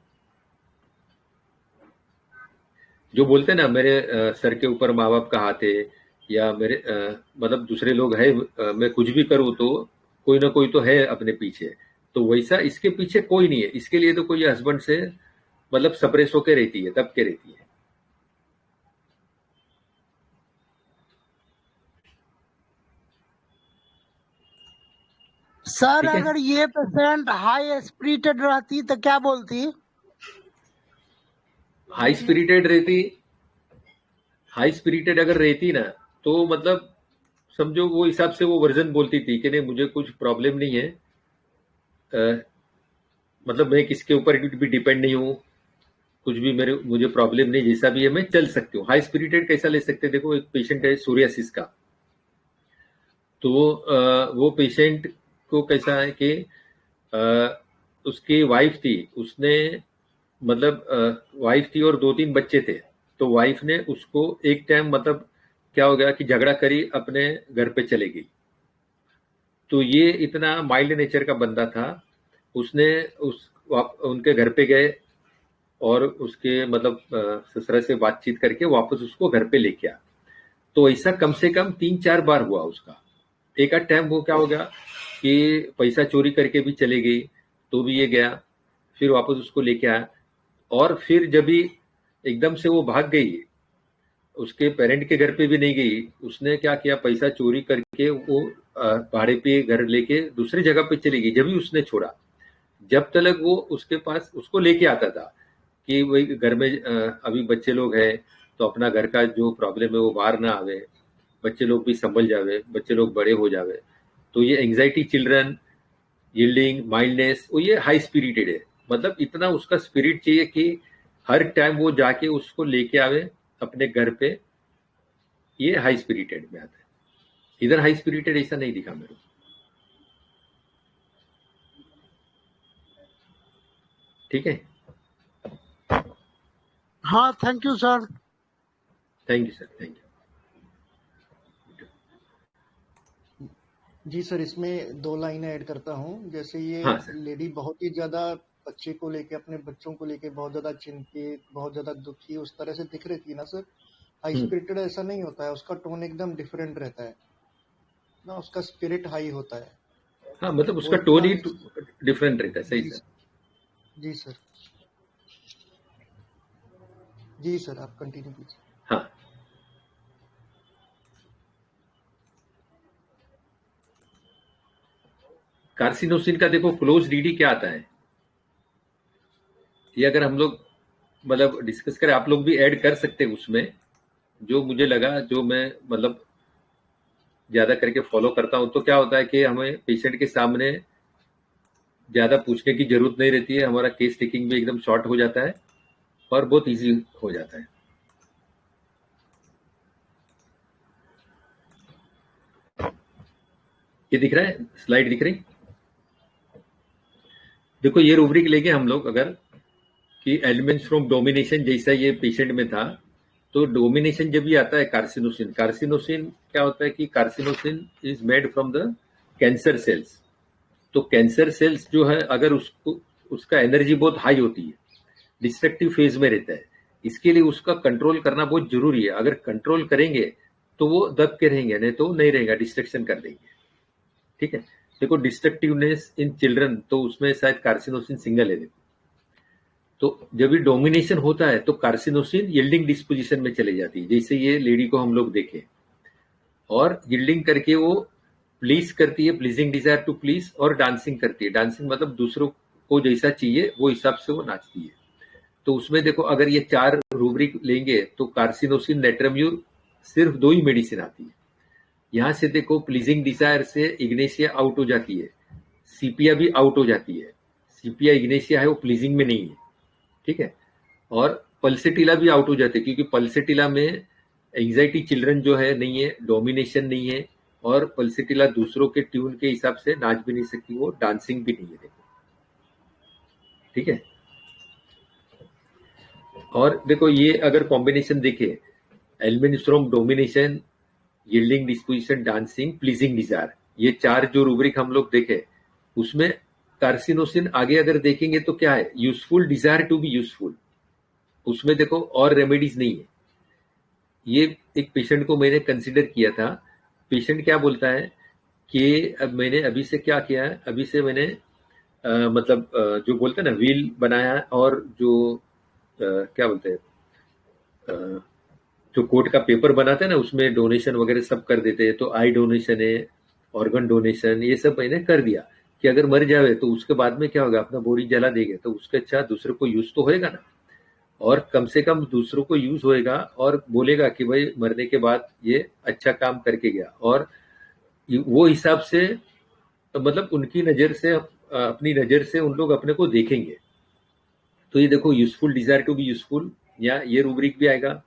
जो बोलते हैं ना मेरे सर के ऊपर माँ बाप का हाथ है, या मेरे मतलब दूसरे लोग है, मैं कुछ भी करूं तो कोई ना कोई तो है अपने पीछे, तो वैसा इसके पीछे कोई नहीं है। इसके लिए तो कोई हस्बैंड से मतलब सप्रेस होके रहती है, दब के रहती है। सर अगर ये पेशेंट हाई स्पिरिटेड रहती तो क्या बोलती? हाई स्पिरिटेड रहती, हाई स्पिरिटेड अगर रहती ना तो मतलब समझो वो हिसाब से वो वर्जन बोलती थी कि नहीं मुझे कुछ प्रॉब्लम नहीं है, मतलब मैं किसके ऊपर भी डिपेंड नहीं हूँ, कुछ भी मुझे प्रॉब्लम नहीं, जैसा भी है मैं चल सकती हूँ। हाई स्पिरिटेड कैसा ले सकते हैं, देखो एक पेशेंट है सोरियासिस का, तो वो पेशेंट को कैसा है कि उसकी वाइफ थी, उसने मतलब वाइफ थी और 2-3 बच्चे थे, तो वाइफ ने उसको एक टाइम मतलब क्या हो गया कि झगड़ा करी, अपने घर पे चले गई। तो ये इतना माइल्ड नेचर का बंदा था, उसने उनके घर पे गए और उसके मतलब ससुर से बातचीत करके वापस उसको घर पे लेके आ। तो ऐसा कम से कम 3-4 बार हुआ उसका। एक आध टाइम वो क्या हो गया कि पैसा चोरी करके भी चले गई, तो भी ये गया, फिर वापस उसको लेके आया, और फिर जब भी एकदम से वो भाग गई, उसके पेरेंट के घर पे भी नहीं गई, उसने क्या किया, पैसा चोरी करके वो भाड़े पे घर लेके दूसरी जगह पे चली गई। जब भी उसने छोड़ा, जब तक वो उसके पास उसको लेके आता था कि वही घर में अभी बच्चे लोग हैं तो अपना घर का जो प्रॉब्लम है वो बाहर ना आवे, बच्चे लोग भी संभल जावे, बच्चे लोग बड़े हो जावे। तो ये एंग्जाइटी चिल्ड्रन, यील्डिंग, माइल्डनेस, वो ये हाई स्पिरिटेड है, मतलब इतना उसका स्पिरिट चाहिए कि हर टाइम वो जाके उसको लेके आवे अपने घर पे, ये हाई स्पिरिटेड में आता है। इधर हाई स्पिरिटेड ऐसा नहीं दिखा मेरे को। ठीक है, हाँ, thank you sir. Thank you sir, thank you. जी सर, इसमें 2 लाइनें ऐड करता हूँ। जैसे ये हाँ सर। लेडी बहुत ही ज़्यादा बच्चे को लेके, अपने बच्चों को लेके बहुत ज़्यादा चिंतित, बहुत ज़्यादा दुखी उस तरह से दिख रही थी ना सर। हाई स्पिरिटेड ऐसा नहीं होता है, उसका टोन एकदम डिफरेंट रहता है ना, उसका स्पिरिट हाई होता है। हाँ, मतलब वो उसका टोन इतना ही डिफरेंट रहता है। सही जी सर। जी सर। जी सर, आप कंटिन्यू कीजिए। हाँ, कार्सिनोसिन का देखो क्लोज डीडी क्या आता है, ये अगर हम लोग मतलब डिस्कस करें, आप लोग भी ऐड कर सकते हैं उसमें। जो मुझे लगा, जो मैं मतलब ज्यादा करके फॉलो करता हूं, तो क्या होता है कि हमें पेशेंट के सामने ज्यादा पूछने की जरूरत नहीं रहती है, हमारा केस टेकिंग भी एकदम शॉर्ट हो जाता है और बहुत इजी हो जाता है। ये दिख रहा है, स्लाइड दिख रही? देखो ये रूब्रिक लेंगे हम लोग अगर कि एलिमेंट्स फ्रॉम डोमिनेशन, जैसा ये पेशेंट में था, तो डोमिनेशन जब भी आता है कार्सिनोसिन, कार्सिनोसिन क्या होता है कि carcinosin is made from the cancer cells. तो कैंसर सेल्स जो है, अगर उसको उसका एनर्जी बहुत हाई होती है, डिस्ट्रक्टिव फेज में रहता है, इसके लिए उसका कंट्रोल करना बहुत जरूरी है। अगर कंट्रोल करेंगे तो वो दब के रहेंगे, नहीं तो नहीं रहेगा, डिस्ट्रक्शन कर देंगे। ठीक है, देखो डिस्ट्रक्टिवनेस इन चिल्ड्रन, तो उसमें शायद कार्सिनोसिन सिंगल है। देखो, तो जब भी डोमिनेशन होता है तो कार्सिनोसिन यील्डिंग डिस्पोजिशन में चले जाती है, जैसे ये लेडी को हम लोग देखें, और यील्डिंग करके वो प्लीज करती है, प्लीजिंग डिजायर टू प्लीज, और डांसिंग करती है। डांसिंग मतलब दूसरों को जैसा चाहिए वो हिसाब से वो नाचती है। तो उसमें देखो अगर ये 4 रूब्रिक लेंगे तो कार्सिनोसिन, नेट्रम्यूर, सिर्फ 2 ही मेडिसिन आती है। यहां से देखो प्लीजिंग डिजायर से इग्नेशिया आउट हो जाती है, सीपिया भी आउट हो जाती है। सीपिया इग्नेशिया है वो प्लीजिंग में नहीं है। ठीक है, और पल्सेटिला भी आउट हो जाते हैं, क्योंकि पल्सेटिला में एंजाइटी चिल्ड्रन जो है नहीं है, डोमिनेशन नहीं है, और पल्सेटिला दूसरों के ट्यून के हिसाब से नाच भी नहीं सकती, वो डांसिंग भी नहीं है। देखो, ठीक है। और देखो ये अगर कॉम्बिनेशन देखे, elements from domination, yielding disposition, dancing, pleasing desire, ये 4 जो रूब्रिक हम लोग देखे, उसमें कार्सिनोसिन आगे अगर देखेंगे तो क्या है, useful desire to be useful. उसमें देखो और रेमेडीज नहीं है। ये एक पेशेंट को मैंने कंसिडर किया था। पेशेंट क्या बोलता है कि अब मैंने अभी से क्या किया है, अभी से मैंने मतलब जो बोलते हैं ना व्हील बनाया, और जो क्या बोलते हैं जो कोर्ट का पेपर बनाते हैं ना, उसमें डोनेशन वगैरह सब कर देते हैं। तो आई डोनेशन है, ऑर्गन डोनेशन, ये सब मैंने कर दिया कि अगर मर जावे तो उसके बाद में क्या होगा, अपना बॉडी जला देंगे, तो उसके अच्छा दूसरे को यूज तो होएगा ना, और कम से कम दूसरों को यूज होएगा और बोलेगा कि भाई मरने के बाद ये अच्छा काम करके गया, और वो हिसाब से मतलब उनकी नजर से, अपनी नजर से उन लोग अपने को देखेंगे। तो ये देखो useful desire to be useful, या ये रूब्रिक भी आएगा,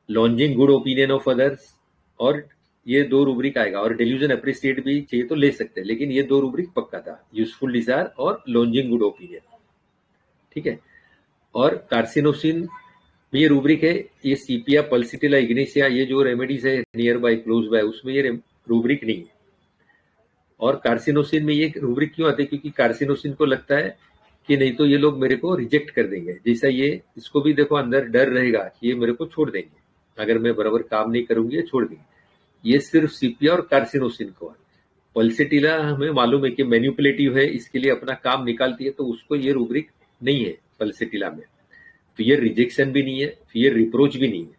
longing good opinion of others, और ये 2 रूब्रिक आएगा, और डेल्यूजन अप्रिशिएट भी चाहिए तो ले सकते हैं, लेकिन ये 2 रूब्रिक पक्का था, यूजफुल डिजायर और लॉन्जिंग गुड ओपिनियन। ठीक है, और कार्सिनोसिन ये रूब्रिक है, ये सीपिया, पल्सिटिला, इग्नेशिया, ये जो रेमेडीज है नियर बाय, क्लोज बाय, उसमें ये रूब्रिक नहीं है। और कार्सिनोसिन में ये रूब्रिक क्यों आते हैं, क्योंकि कार्सिनोसिन को लगता है कि नहीं तो ये लोग मेरे को रिजेक्ट कर देंगे, जैसा ये, इसको भी देखो अंदर डर रहेगा कि ये मेरे को छोड़ देंगे, अगर मैं बराबर काम नहीं करूंगी ये छोड़ देंगे। ये सिर्फ सीपिया और कार्सिनोसिन को है। पल्सेटिला हमें मालूम है कि मैन्युपुलेटिव है, इसके लिए अपना काम निकालती है, तो उसको ये रूब्रिक नहीं है पल्सेटिला में। फियर रिजेक्शन भी नहीं है, फियर रिप्रोच भी नहीं है,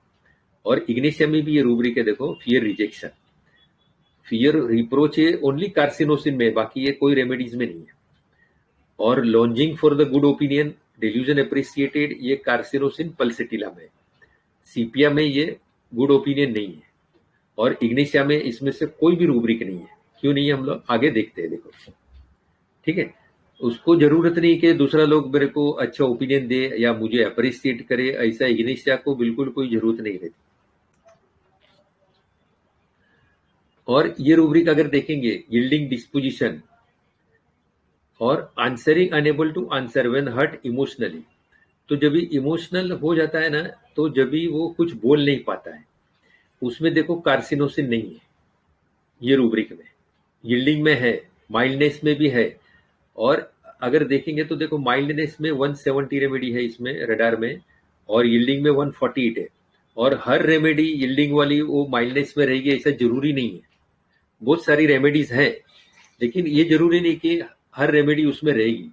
और इग्नेशिया में भी ये रूब्रिक है, देखो फियर रिजेक्शन, फियर रिप्रोच है ओनली कार्सिनोसिन में, बाकी ये कोई रेमेडीज में नहीं है। और lodging for the good opinion, delusion appreciated, ये कार्सिनोसिन पल्सेटिला में। सीपिया में ये गुड ओपिनियन नहीं है, और इग्नेशिया में इसमें से कोई भी रूब्रिक नहीं है। क्यों नहीं है, हम लोग आगे देखते हैं। देखो, ठीक है, उसको जरूरत नहीं कि दूसरा लोग मेरे को अच्छा ओपिनियन दे या मुझे अप्रिशिएट करे, ऐसा इग्नेशिया को बिल्कुल कोई जरूरत नहीं रहती। और ये रूब्रिक अगर देखेंगे, यील्डिंग डिस्पोजिशन और answering unable to answer when hurt emotionally, तो जब भी इमोशनल हो जाता है ना, तो जब भी वो कुछ बोल नहीं पाता है, उसमें देखो कार्सिनोसिन नहीं है ये रूब्रिक में, यील्डिंग में है, माइल्डनेस में भी है। और अगर देखेंगे तो देखो माइल्डनेस में 170 रेमेडी है इसमें रडार में, और यील्डिंग में 148 है। और हर रेमेडी यील्डिंग वाली वो माइल्डनेस में रहेगी ऐसा जरूरी नहीं है, बहुत सारी रेमेडीज है, लेकिन ये जरूरी नहीं कि हर रेमेडी उसमें रहेगी।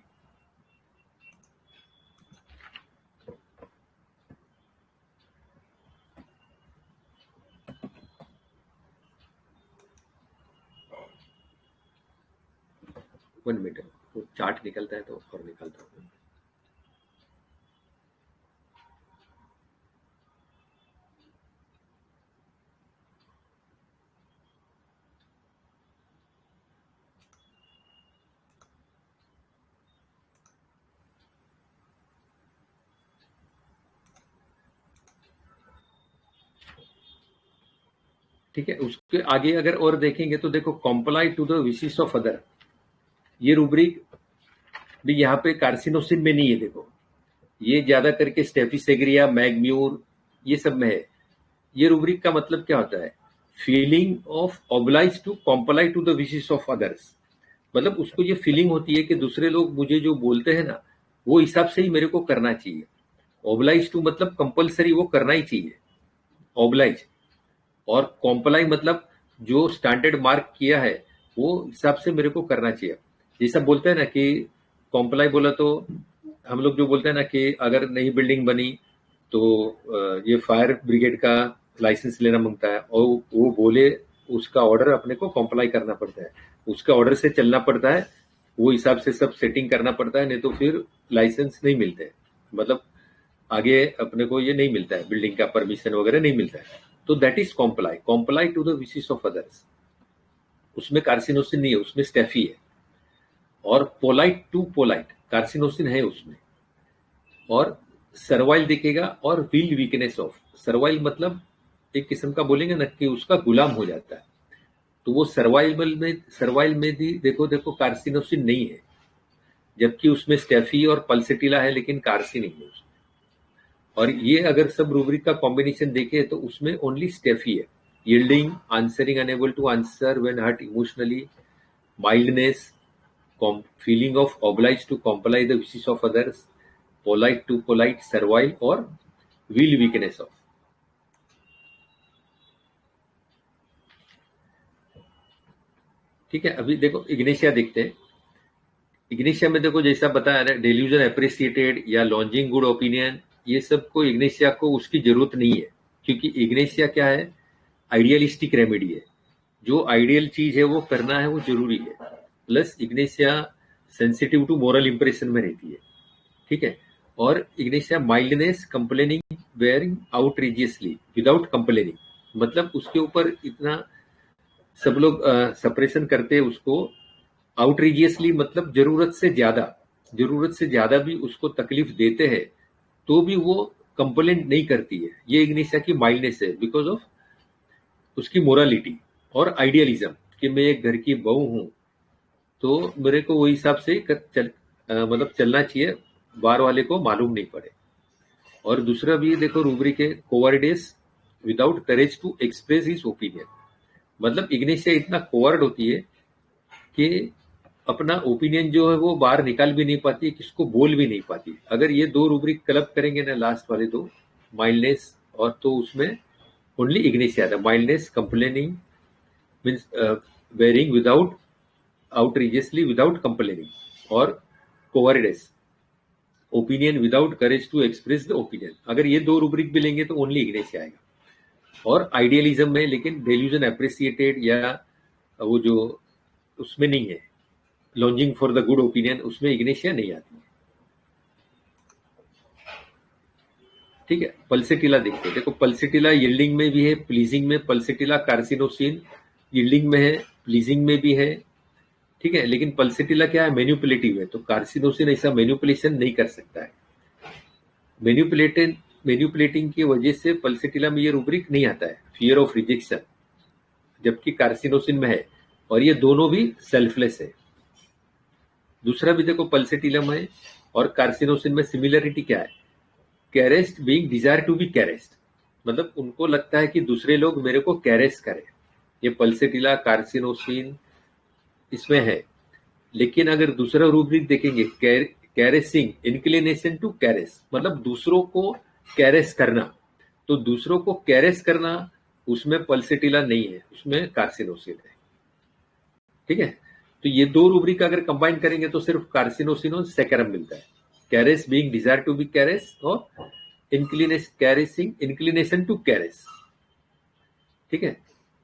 वन मिनट, वो चार्ट निकलता है तो और निकालता हूँ। ठीक है, उसके आगे अगर और देखेंगे तो देखो comply to the wishes of other, ये रूब्रिक भी यहाँ पे कार्सिनोसिन में नहीं है। देखो ये ज्यादा करके स्टेफिसेग्रिया, मैग्म्यूर ये सब में है। ये रूब्रिक का मतलब क्या होता है? Feeling of oblige to comply to the wishes of others, मतलब उसको ये फीलिंग होती है कि दूसरे लोग मुझे जो बोलते हैं ना वो हिसाब से ही मेरे को करना चाहिए। ऑब्लाइज टू मतलब कंपलसरी वो करना ही चाहिए, ऑब्लाइज। और कॉम्प्लाई मतलब जो स्टैंडर्ड मार्क किया है वो हिसाब से मेरे को करना चाहिए। जैसा बोलते हैं ना कि कॉम्प्लाई बोला तो हम लोग जो बोलते हैं ना कि अगर नई बिल्डिंग बनी तो ये फायर ब्रिगेड का लाइसेंस लेना मांगता है, और वो बोले उसका ऑर्डर अपने को कॉम्प्लाई करना पड़ता है, उसका ऑर्डर से चलना पड़ता है, वो हिसाब से सब सेटिंग करना पड़ता है, नहीं तो फिर लाइसेंस नहीं मिलते, मतलब आगे अपने को ये नहीं मिलता है, बिल्डिंग का परमिशन वगैरह नहीं मिलता है। तो that is comply, comply to the wishes of others. उसमें कार्सिनोसिन नहीं है, उसमें स्टेफी है। और पोलाइट टू पोलाइट, कार्सिनोसिन है उसमें। और सर्वाइल दिखेगा, और विल वीकनेस ऑफ, सर्वाइल मतलब एक किस्म का बोलेंगे ना कि उसका गुलाम हो जाता है, तो वो सर्वाइल में भी देखो कार्सिनोसिन नहीं है, जबकि उसमें स्टेफी और पल्सेटिला है, लेकिन कार्सी नहीं है उसमें। और ये अगर सब रूब्रिक का कॉम्बिनेशन देखे तो उसमें ओनली स्टेफी है। Yielding, answering unable to answer when hurt emotionally, mildness, feeling of oblige to comply the wishes of others, polite to polite, servile, और विल वीकनेस ऑफ। ठीक है, अभी देखो इग्नेशिया देखते हैं। इग्नेशिया में देखो जैसा बताया ना, डेल्यूजन एप्रिसिएटेड या लॉन्जिंग गुड ओपिनियन, ये सब को इग्नेशिया को उसकी जरूरत नहीं है, क्योंकि इग्नेशिया क्या है? आइडियलिस्टिक रेमेडी है। जो आइडियल चीज है वो करना है, वो जरूरी है। Plus Ignatia sensitive to moral impression में रहती है। ठीक है, और Ignatia mildness, complaining, bearing outrageously without complaining, मतलब उसके ऊपर इतना सब लोग सप्रेशन करते हैं उसको। आउटरीजियसली मतलब जरूरत से ज्यादा भी उसको तकलीफ देते हैं तो भी वो कंप्लेंट नहीं करती है। ये इग्नेशिया की माइल्डनेस है, बिकॉज ऑफ उसकी मोरालिटी और आइडियलिज्म कि मैं एक घर की बहू हूं तो मेरे को वही हिसाब से मतलब चलना चाहिए, बाहर वाले को मालूम नहीं पड़े। और दूसरा भी देखो रूब्रिक है, cowardice without courage to express his opinion, मतलब इग्नेशिया इतना कोवर्ड होती है कि अपना ओपिनियन जो है वो बाहर निकाल भी नहीं पाती, किसको बोल भी नहीं पाती। अगर ये दो रूब्रिक क्लब करेंगे ना, लास्ट वाले दो, माइल्डनेस और, तो उसमें ओनली इग्नेशिया था। Mildness, complaining means bearing without outrageously without complaining, और cowardice, opinion without courage to express the opinion. अगर ये दो रूब्रिक भी लेंगे तो ओनली इग्नेशिया आएगा। और आइडियलिज्म में लेकिन डेल्यूजन एप्रिसिएटेड या वो जो उसमें नहीं है, lodging for the good opinion, उसमें इग्नेशिया नहीं आती है। ठीक है, पल्सेटिला देखते हैं। देखो पल्सेटिला यील्डिंग में भी है, प्लीजिंग में। पल्सेटिला कार्सिनोसिन यील्डिंग में है, प्लीजिंग में भी है। ठीक है, लेकिन पल्सेटिला क्या है? मैन्युपुलेटिव है, तो कार्सिनोसिन ऐसा मैन्युपुलेशन नहीं कर सकता है। मैन्युपुलेटिंग की वजह से पल्सेटिला में ये रूब्रिक नहीं आता है, फियर ऑफ रिजेक्शन, जबकि कार्सिनोसिन में है। और ये दोनों भी सेल्फलेस है। दूसरा भी देखो पल्सेटिला में और कार्सिनोसिन में सिमिलरिटी क्या है? कैरेस्ड बीइंग डिजायर टू बी कैरेस्ड, मतलब उनको लगता है कि दूसरे लोग मेरे को कैरेस करें। ये पल्सेटिला, कार्सिनोसिन इसमें है। लेकिन अगर दूसरा रूब्रिक देखेंगे, कैरेसिंग, इंक्लिनेशन टू कैरेस, मतलब दूसरों को कैरेस करना, तो दूसरों को कैरेस करना उसमें पल्सेटिला नहीं है, उसमें कार्सिनोसिन है। ठीक है, तो ये दो रूब्रिक अगर कंबाइन करेंगे तो सिर्फ कार्सिनोसिन और सेकेरम मिलता है। Caress being desire to be caress और कैरेसिंग, इंक्लिनेशन टू कैरेस। ठीक है,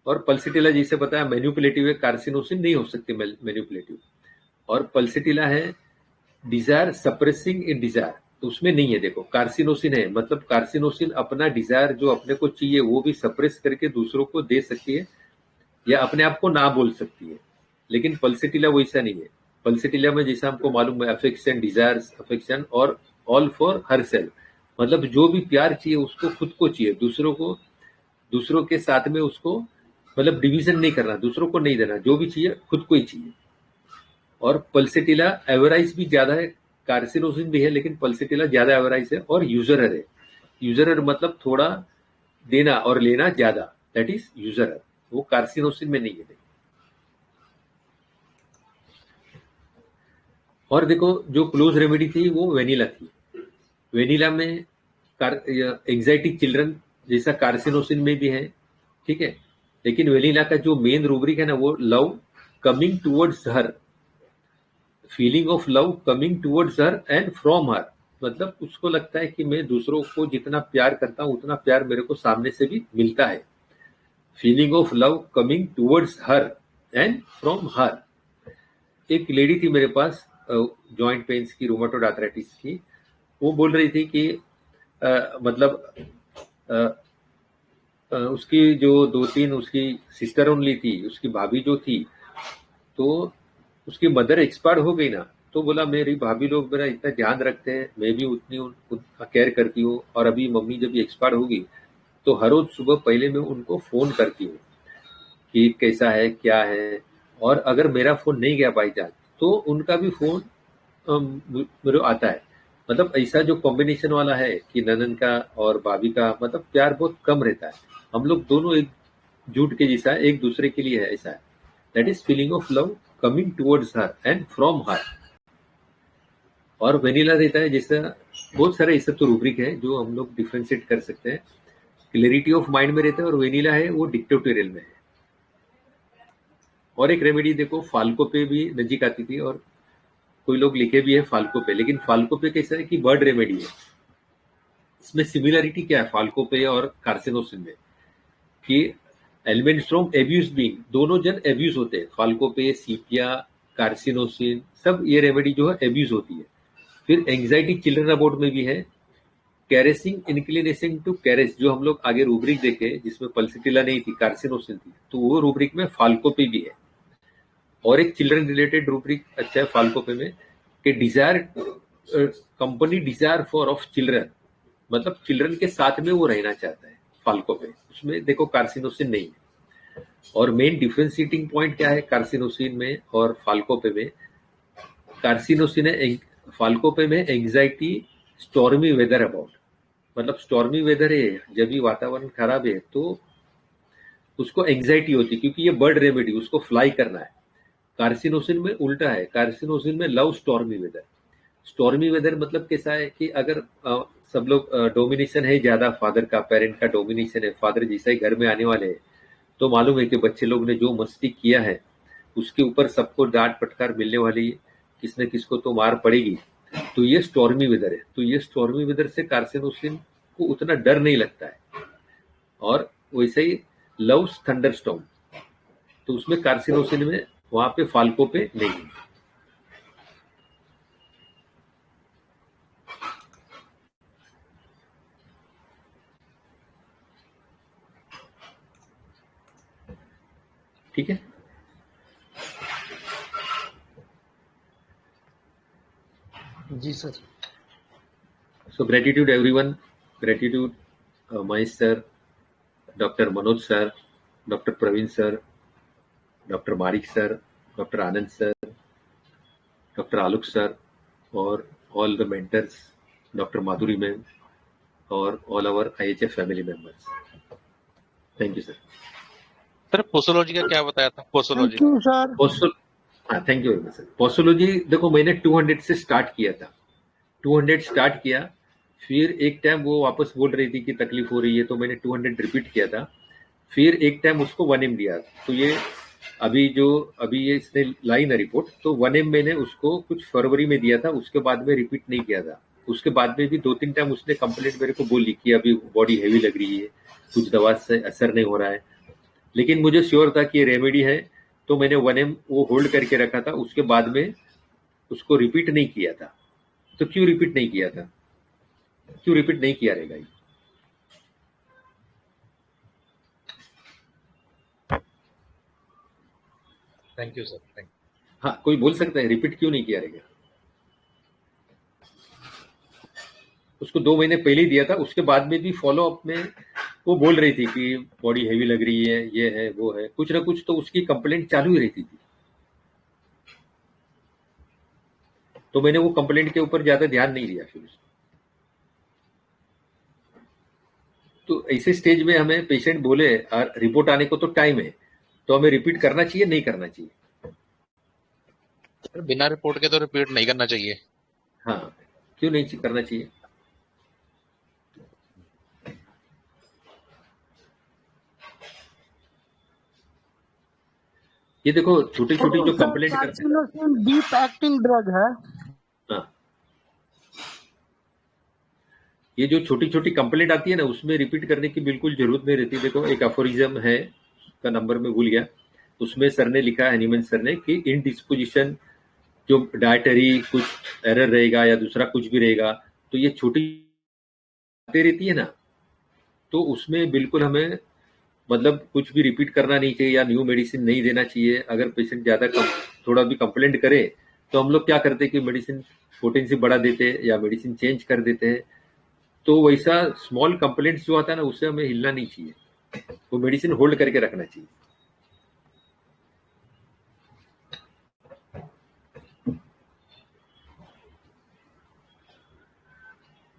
और पल्सेटिला जिसे बताया मैन्युपुलेटिव है, कार्सिनोसिन नहीं हो सकती मैन्युपुलेटिव। और पल्सेटिला है डिजायर सप्रेसिंग इन डिजायर, तो उसमें नहीं है। देखो कार्सिनोसिन है, मतलब कार्सिनोसिन अपना डिजायर जो अपने को चाहिए वो भी सप्रेस करके दूसरों को दे सकती है या अपने आप को ना बोल सकती है। लेकिन पल्सेटिला वैसा नहीं है। पल्सेटिला में जैसा हमको मालूम है, अफेक्शन, डिजायर्स, अफेक्शन और ऑल फॉर हर सेल्फ, मतलब जो भी प्यार चाहिए उसको खुद को चाहिए, दूसरों के साथ में उसको मतलब डिवीजन नहीं करना, दूसरों को नहीं देना, जो भी चाहिए खुद को ही चाहिए। और पल्सेटिला एवराइज भी ज्यादा है, कार्सिनोसिन भी है लेकिन पल्सेटिला ज्यादा एवराइज है और यूजरर है। यूजरर मतलब थोड़ा देना और लेना ज्यादा, दैट इज यूजरर। वो कार्सिनोसिन में नहीं है। और देखो जो क्लोज रेमेडी थी वो वेनिला थी। वेनिला में एंजाइटी चिल्ड्रन जैसा कार्सिनोसिन में भी है। ठीक है, लेकिन वेनिला का जो मेन रूब्रिक है ना वो love coming towards her, feeling of love coming towards her and from her, मतलब उसको लगता है कि मैं दूसरों को जितना प्यार करता हूं उतना प्यार मेरे को सामने से भी मिलता है। Feeling of love coming towards her and from her. एक लेडी थी मेरे पास जॉइंट पेन्स की, रूमेटॉइड आर्थराइटिस की, वो बोल रही थी कि उसकी जो 2-3 उसकी सिस्टर ओनली थी, उसकी भाभी जो थी, तो उसकी मदर एक्सपायर हो गई ना, तो बोला मेरी भाभी लोग मेरा इतना ध्यान रखते हैं, मैं भी उतनी उनका केयर करती हूँ, और अभी मम्मी जब एक्सपायर होगी तो हर रोज सुबह पहले मैं उनको फोन करती हूँ कि कैसा है क्या है, और अगर मेरा फोन नहीं गया बाई चांस तो उनका भी फोन मेरे आता है। मतलब ऐसा जो कॉम्बिनेशन वाला है कि ननन का और भाभी का मतलब प्यार बहुत कम रहता है, हम लोग दोनों एक जुट के जैसा एक दूसरे के लिए है, ऐसा है। That is feeling of love coming towards her and from her. और वेनिला रहता है जैसा बहुत सारे ऐसा तो रूब्रिक है जो हम लोग डिफ्रेंशिएट कर सकते हैं। क्लैरिटी ऑफ माइंड में रहता है और वेनिला है वो डिक्टेटोरियल में है। और एक रेमेडी देखो, फाल्को पे भी नजीक आती थी और कोई लोग लिखे भी है फाल्को पे, लेकिन फाल्को पे कैसा है कि बर्ड रेमेडी है। इसमें सिमिलरिटी क्या है फाल्को पे और कार्सिनोसिन में, कि एलिमेंट्स फ्रॉम एब्यूज बीइंग, दोनों जन एब्यूज होते हैं। फाल्को पे, सीपिया, कार्सिनोसिन, सब ये रेमेडी जो है एब्यूज होती है। फिर एंग्जाइटी चिल्ड्रन अबाउट में भी है, कैरेसिंग इंक्लिनेशन टू कैरेस, जो हम लोग आगे रूब्रिक देखे जिसमें पल्सेटिला नहीं थी, कार्सिनोसिन थी, तो वो रूब्रिक में फाल्को पे भी है। और एक चिल्ड्रन रिलेटेड रूब्रिक अच्छा है फाल्को पे में कि desire, company desire for of children, मतलब चिल्ड्रन के साथ में वो रहना चाहता है फाल्को पे, उसमें देखो कार्सिनोसिन नहीं है। और मेन डिफरेंशिएटिंग पॉइंट क्या है कार्सिनोसिन में और फाल्को पे में? कार्सिनोसिन है फाल्को पे में एंग्जाइटी, स्टॉर्मी वेदर अबाउट, मतलब स्टॉर्मी वेदर है, जब भी वातावरण खराब है तो उसको एंग्जाइटी होती है, क्योंकि ये बर्ड रेमेडी, उसको फ्लाई करना है। कार्सिनोसिन में उल्टा है, कार्सिनोसिन में love stormy weather. Stormy weather मतलब कैसा है कि अगर सब लोग डोमिनेशन है ज्यादा, फादर का, पेरेंट का डोमिनेशन है, फादर जैसा ही घर में आने वाले हैं, तो मालूम है कि बच्चे लोग ने जो मस्ती किया है उसके ऊपर सबको डांट फटकार मिलने वाली है, किसने किसको तो मार पड़ेगी, तो ये स्टॉर्मी वेदर है। तो ये स्टॉर्मी वेदर से कार्सिनोसिन को उतना डर नहीं लगता है। और वैसे ही लव थंडर स्टॉर्म, तो उसमें कार्सिनोसिन में वहां पे फाल्को पे नहीं है। ठीक है, जी sir. So gratitude everyone, gratitude Mahesh sir, Dr. Manoj sir, Dr. Praveen sir, Dr. Marik sir, Dr. Anand sir, Dr. Aluk sir, और all the mentors, Dr. Madhuri ma'am, और all our IHF family members. Thank you sir. Sir posology का क्या बताया था? Posology thank you sir. हाँ, thank you very much sir. Posology देखो मैंने 200 से स्टार्ट किया था, 200 स्टार्ट किया, फिर एक टाइम वो वापस बोल रही थी कि तकलीफ हो रही है, तो मैंने 200 रिपीट किया था, फिर एक टाइम उसको 1M दिया। तो ये अभी ये इसने लाई ना रिपोर्ट, तो 1M मैंने उसको कुछ फरवरी में दिया था, उसके बाद में रिपीट नहीं किया था। उसके बाद में भी 2-3 टाइम उसने कंप्लेंट मेरे को बोली कि अभी बॉडी हैवी लग रही है, कुछ दवा से असर नहीं हो रहा है, लेकिन मुझे श्योर था कि ये रेमेडी है, तो मैंने 1M वो होल्ड करके रखा था। उसके बाद में उसको रिपीट नहीं किया था। तो क्यों रिपीट नहीं किया था, क्यों रिपीट नहीं किया रहेगा ये? Thank you sir. Thank you. हाँ, कोई बोल सकता है रिपीट क्यों नहीं किया रहेगा? उसको 2 महीने पहले ही दिया था, उसके बाद में भी फॉलो अप में वो बोल रही थी कि बॉडी हैवी लग रही है, ये है वो है, कुछ ना कुछ तो उसकी कंप्लेंट चालू ही रहती थी। तो मैंने वो कंप्लेंट के ऊपर ज्यादा ध्यान नहीं दिया फिर। तो ऐसे स्टेज में हमें पेशेंट बोले और रिपोर्ट आने को तो टाइम है, तो हमें रिपीट करना चाहिए नहीं करना चाहिए? सर बिना रिपोर्ट के तो रिपीट नहीं करना चाहिए। हाँ, क्यों नहीं करना चाहिए? ये देखो छोटी छोटी जो कंप्लेंट करते हैं, डीप एक्टिंग ड्रग है। हाँ, ये जो छोटी छोटी कंप्लेंट आती है ना, उसमें रिपीट करने की बिल्कुल जरूरत नहीं रहती। देखो एक अफोरिज्म है, उसका नंबर में भूल गया, उसमें सर ने लिखा है, हनीमन सर ने, कि इन डिस्पोजिशन जो डायटरी कुछ एरर रहेगा या दूसरा कुछ भी रहेगा, तो ये छोटी रहती है ना, तो उसमें बिल्कुल हमें मतलब कुछ भी रिपीट करना नहीं चाहिए या न्यू मेडिसिन नहीं देना चाहिए। अगर पेशेंट ज्यादा थोड़ा भी कंप्लेंट करे तो हम लोग क्या करते हैं कि मेडिसिन पोटेंसी बढ़ा देते हैं या मेडिसिन चेंज कर देते हैं। तो वैसा स्मॉल कंप्लेंट्स जो आता है ना, उससे हमें हिलना नहीं चाहिए, वो मेडिसिन होल्ड करके रखना चाहिए।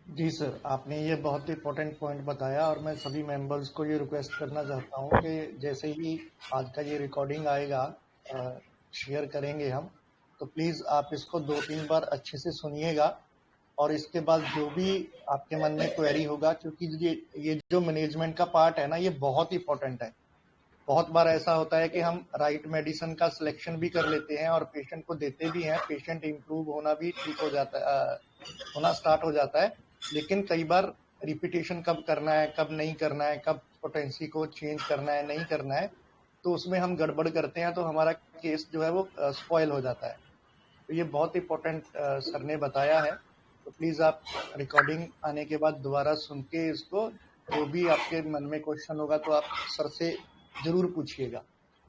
जी सर, आपने ये बहुत इंपॉर्टेंट पॉइंट बताया और मैं सभी मेंबर्स को ये रिक्वेस्ट करना चाहता हूँ कि जैसे ही आज का ये रिकॉर्डिंग आएगा, शेयर करेंगे हम, तो प्लीज़ आप इसको 2-3 बार अच्छे से सुनिएगा और इसके बाद जो भी आपके मन में क्वेरी होगा, क्योंकि ये जो मैनेजमेंट का पार्ट है ना, ये बहुत इंपॉर्टेंट है। बहुत बार ऐसा होता है कि हम राइट मेडिसिन का सिलेक्शन भी कर लेते हैं और पेशेंट को देते भी हैं, पेशेंट इम्प्रूव होना भी ठीक हो जाता है, होना स्टार्ट हो जाता है, लेकिन कई बार रिपीटेशन कब करना है, कब नहीं करना है, कब पोटेंसी को चेंज करना है, नहीं करना है, तो उसमें हम गड़बड़ करते हैं, तो हमारा केस जो है वो स्पॉइल हो जाता है। तो ये बहुत इंपॉर्टेंट सर ने बताया है, तो प्लीज़ आप रिकॉर्डिंग आने के बाद दोबारा सुन के इसको, जो भी आपके मन में क्वेश्चन होगा तो आप सर से जरूर पूछिएगा,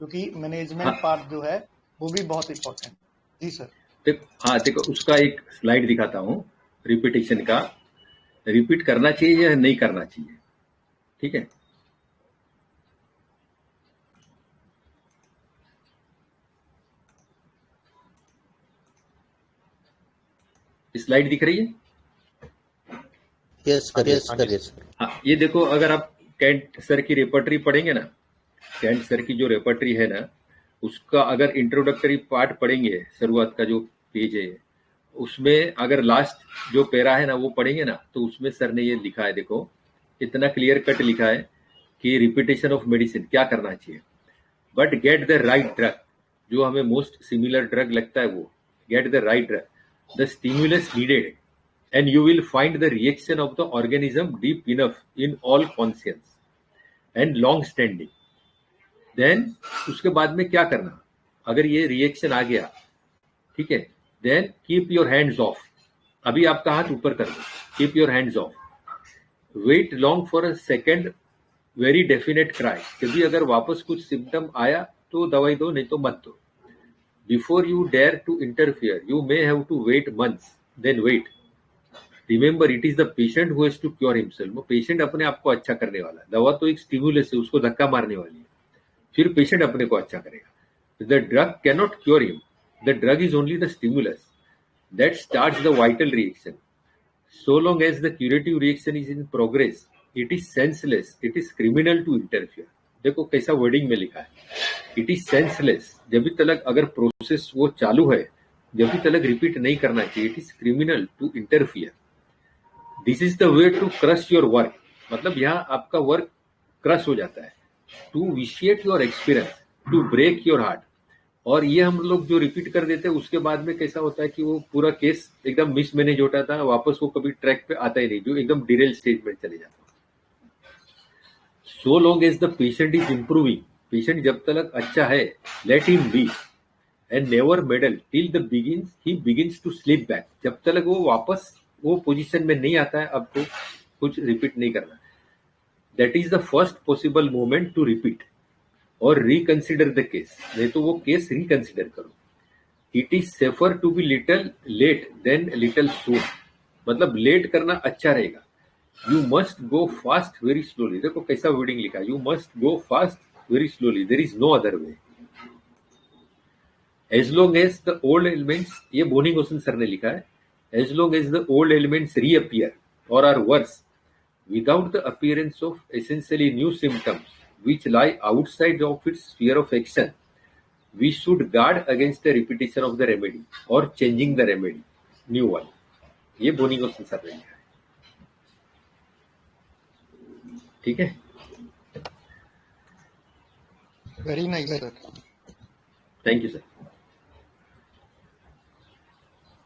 क्योंकि मैनेजमेंट पार्ट जो है वो भी बहुत इंपॉर्टेंट। जी सर। हाँ देखो, उसका एक स्लाइड दिखाता हूँ रिपीटेशन का, रिपीट करना चाहिए या नहीं करना चाहिए, ठीक है? स्लाइड दिख रही है? Yes sir, yes sir, yes sir. हाँ, ये देखो, अगर आप कैंट सर की रेपर्टरी पढ़ेंगे ना, कैंट सर की जो रेपर्टरी है ना, उसका अगर इंट्रोडक्टरी पार्ट पढ़ेंगे, शुरुआत का जो पेज है, उसमें अगर लास्ट जो पैरा है ना वो पढ़ेंगे ना, तो उसमें सर ने ये लिखा है, देखो इतना क्लियर कट लिखा है कि रिपीटेशन ऑफ मेडिसिन क्या करना चाहिए, but get the right drug, जो हमें मोस्ट सिमिलर ड्रग लगता है वो, get the right drug, the stimulus needed, and you will find the reaction of the organism deep enough in all conscience and long standing. Then उसके बाद में क्या करना, अगर ये रिएक्शन आ गया, ठीक है, then keep your hands off, अभी आपका हाथ ऊपर कर दो, keep your hands off, wait long for a second, very definite cry, कभी अगर वापस कुछ सिम्टम आया तो दवाई दो, नहीं तो मत दो. Before you dare to interfere, you may have to wait months, then wait. Remember, it is the patient who has to cure himself. वो पेशेंट अपने आप को अच्छा करने वाला है, दवा तो एक स्टिमुलस है, उसको धक्का मारने वाली है, फिर पेशेंट अपने को अच्छा करेगा. The drug can not cure him, the drug is only the stimulus that starts the vital reaction. So long as the curative reaction is in progress, it is senseless, it is criminal to interfere. देखो कैसा wording में लिखा है, it is senseless, जब भी तलक अगर process वो चालू है, जब भी तलक रिपीट नहीं करना चाहिए, it is criminal to interfere. This is the way to crush your work, मतलब यहाँ आपका वर्क क्रश हो जाता है. To vitiate your experience, to break your heart. और ये हम लोग जो रिपीट कर देते हैं उसके बाद में कैसा होता है कि वो पूरा केस एकदम मिसमैनेज होता था, वापस वो कभी ट्रैक पे आता ही नहीं, जो एकदम डिरेल स्टेज में चले जाता. So long as the patient is improving, patient जब तक अच्छा है, let him be and never meddle till the he begins to slip back. जब तक वो वापस वो पोजीशन में नहीं आता है, अब तो कुछ रिपीट नहीं करना. That is the first possible moment to repeat और रिकंसिडर द केस. नहीं तो वो केस रिकंसिडर करो. It is safer to be little late than little soon, मतलब लेट करना अच्छा रहेगा. You must go fast very slowly. देखो कैसा वर्डिंग लिखा है, you must go fast very slowly, there is no other way. As long as the old elements, ये Boenninghausen sir ने लिखा है, as long as the old elements reappear और are worse without the appearance of essentially new symptoms which lie outside of its sphere of action, we should guard against the repetition of the remedy or changing the remedy, new one. ये Boenninghausen sir ने लिखा है. ठीक है, very nice sir, thank you sir.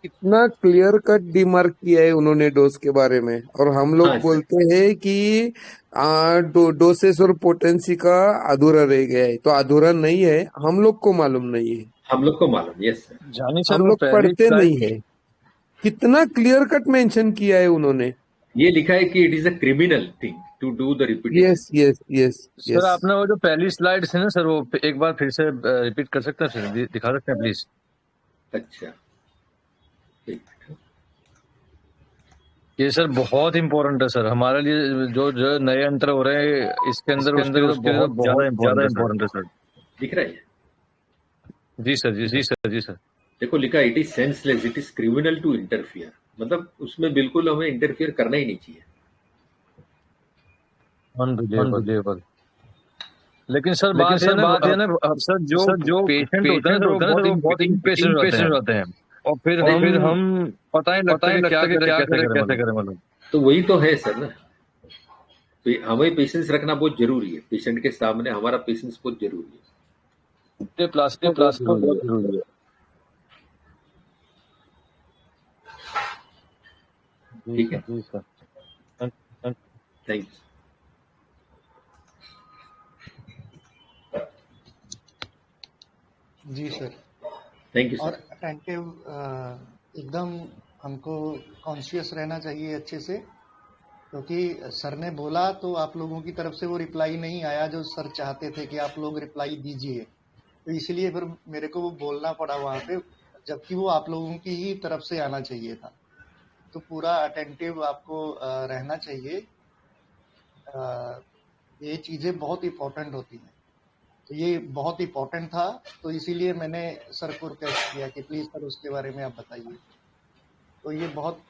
इतना clear cut डिमार्क किया है उन्होंने डोज के बारे में, और हम लोग बोलते हैं कि डोसेस और पोटेंसी का अधूरा रह गया है. तो अधूरा नहीं है, हम लोग को मालूम नहीं है, हम लोग को मालूम. यस सर, जानी सर हम लोग पढ़ते नहीं है. कितना क्लियर कट मेंशन किया है उन्होंने. ये लिखा है कि it is a criminal thing to do the repetition. Yes yes yes sir, आपने वो जो पहली स्लाइड है ना सर, वो एक बार फिर से रिपीट कर सकते हैं सर, दिखा सकते हैं प्लीज. अच्छा, ये सर बहुत इंपॉर्टेंट है सर हमारे लिए, जो जो नए अंतर हो रहे हैं इसके अंदर बहुत ज्यादा इंपॉर्टेंट है सर. दिख रहा है. जी सर, जी सर, जी सर. देखो लिखा, it is senseless, it is criminal to interfere, मतलब उसमें बिल्कुल हमें इंटरफियर करना ही नहीं चाहिए. अनबिलीवेबल. लेकिन सर बात है ना सर, जो पेशेंट होते हैं वो बहुत इम्पेशेंट होते हैं, और फिर हम पता ही लगता है क्या कैसे करें मतलब. तो वही तो है सर ना, तो हमें पेशेंस रखना बहुत जरूरी है. पेशेंट के सामने हमारा पेशेंस बहुत जरूरी है. प्लास्टिक बहुत जरूरी है. ठीक है, जी सर, थैंक यू. जी सर, थैंक यू और सर. अटेंटिव एकदम हमको कॉन्शियस रहना चाहिए अच्छे से, क्योंकि सर ने बोला तो आप लोगों की तरफ से वो रिप्लाई नहीं आया जो सर चाहते थे कि आप लोग रिप्लाई दीजिए, तो इसलिए फिर मेरे को वो बोलना पड़ा वहाँ पे, जबकि वो आप लोगों की ही तरफ से आना चाहिए था. तो पूरा अटेंटिव आपको रहना चाहिए. ये चीज़ें बहुत इम्पोर्टेंट होती हैं, तो ये बहुत इम्पोर्टेंट था, तो इसीलिए मैंने सर को रिक्वेस्ट किया कि प्लीज़ सर उसके बारे में आप बताइए. तो ये बहुत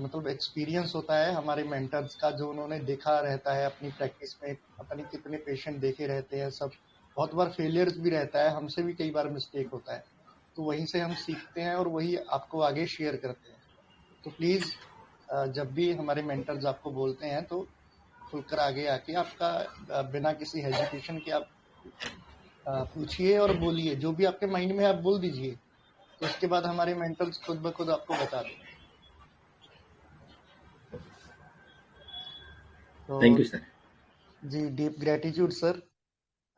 मतलब एक्सपीरियंस होता है हमारे मेंटर्स का, जो उन्होंने देखा रहता है अपनी प्रैक्टिस में, पता नहीं कितने पेशेंट देखे रहते हैं सब. बहुत बार फेलियर्स भी रहता है, हमसे भी कई बार मिस्टेक होता है, तो वहीं से हम सीखते हैं और वही आपको आगे शेयर करते हैं. तो प्लीज़ जब भी हमारे मेंटर्स आपको बोलते हैं तो खुलकर आगे आके आपका बिना किसी हेजिटेशन के आप पूछिए और बोलिए, जो भी आपके माइंड में आप बोल दीजिए, तो उसके बाद हमारे मेंटर्स खुद ब खुद आपको बता देंगे. Thank you sir. जी, डीप ग्रेटिट्यूड सर.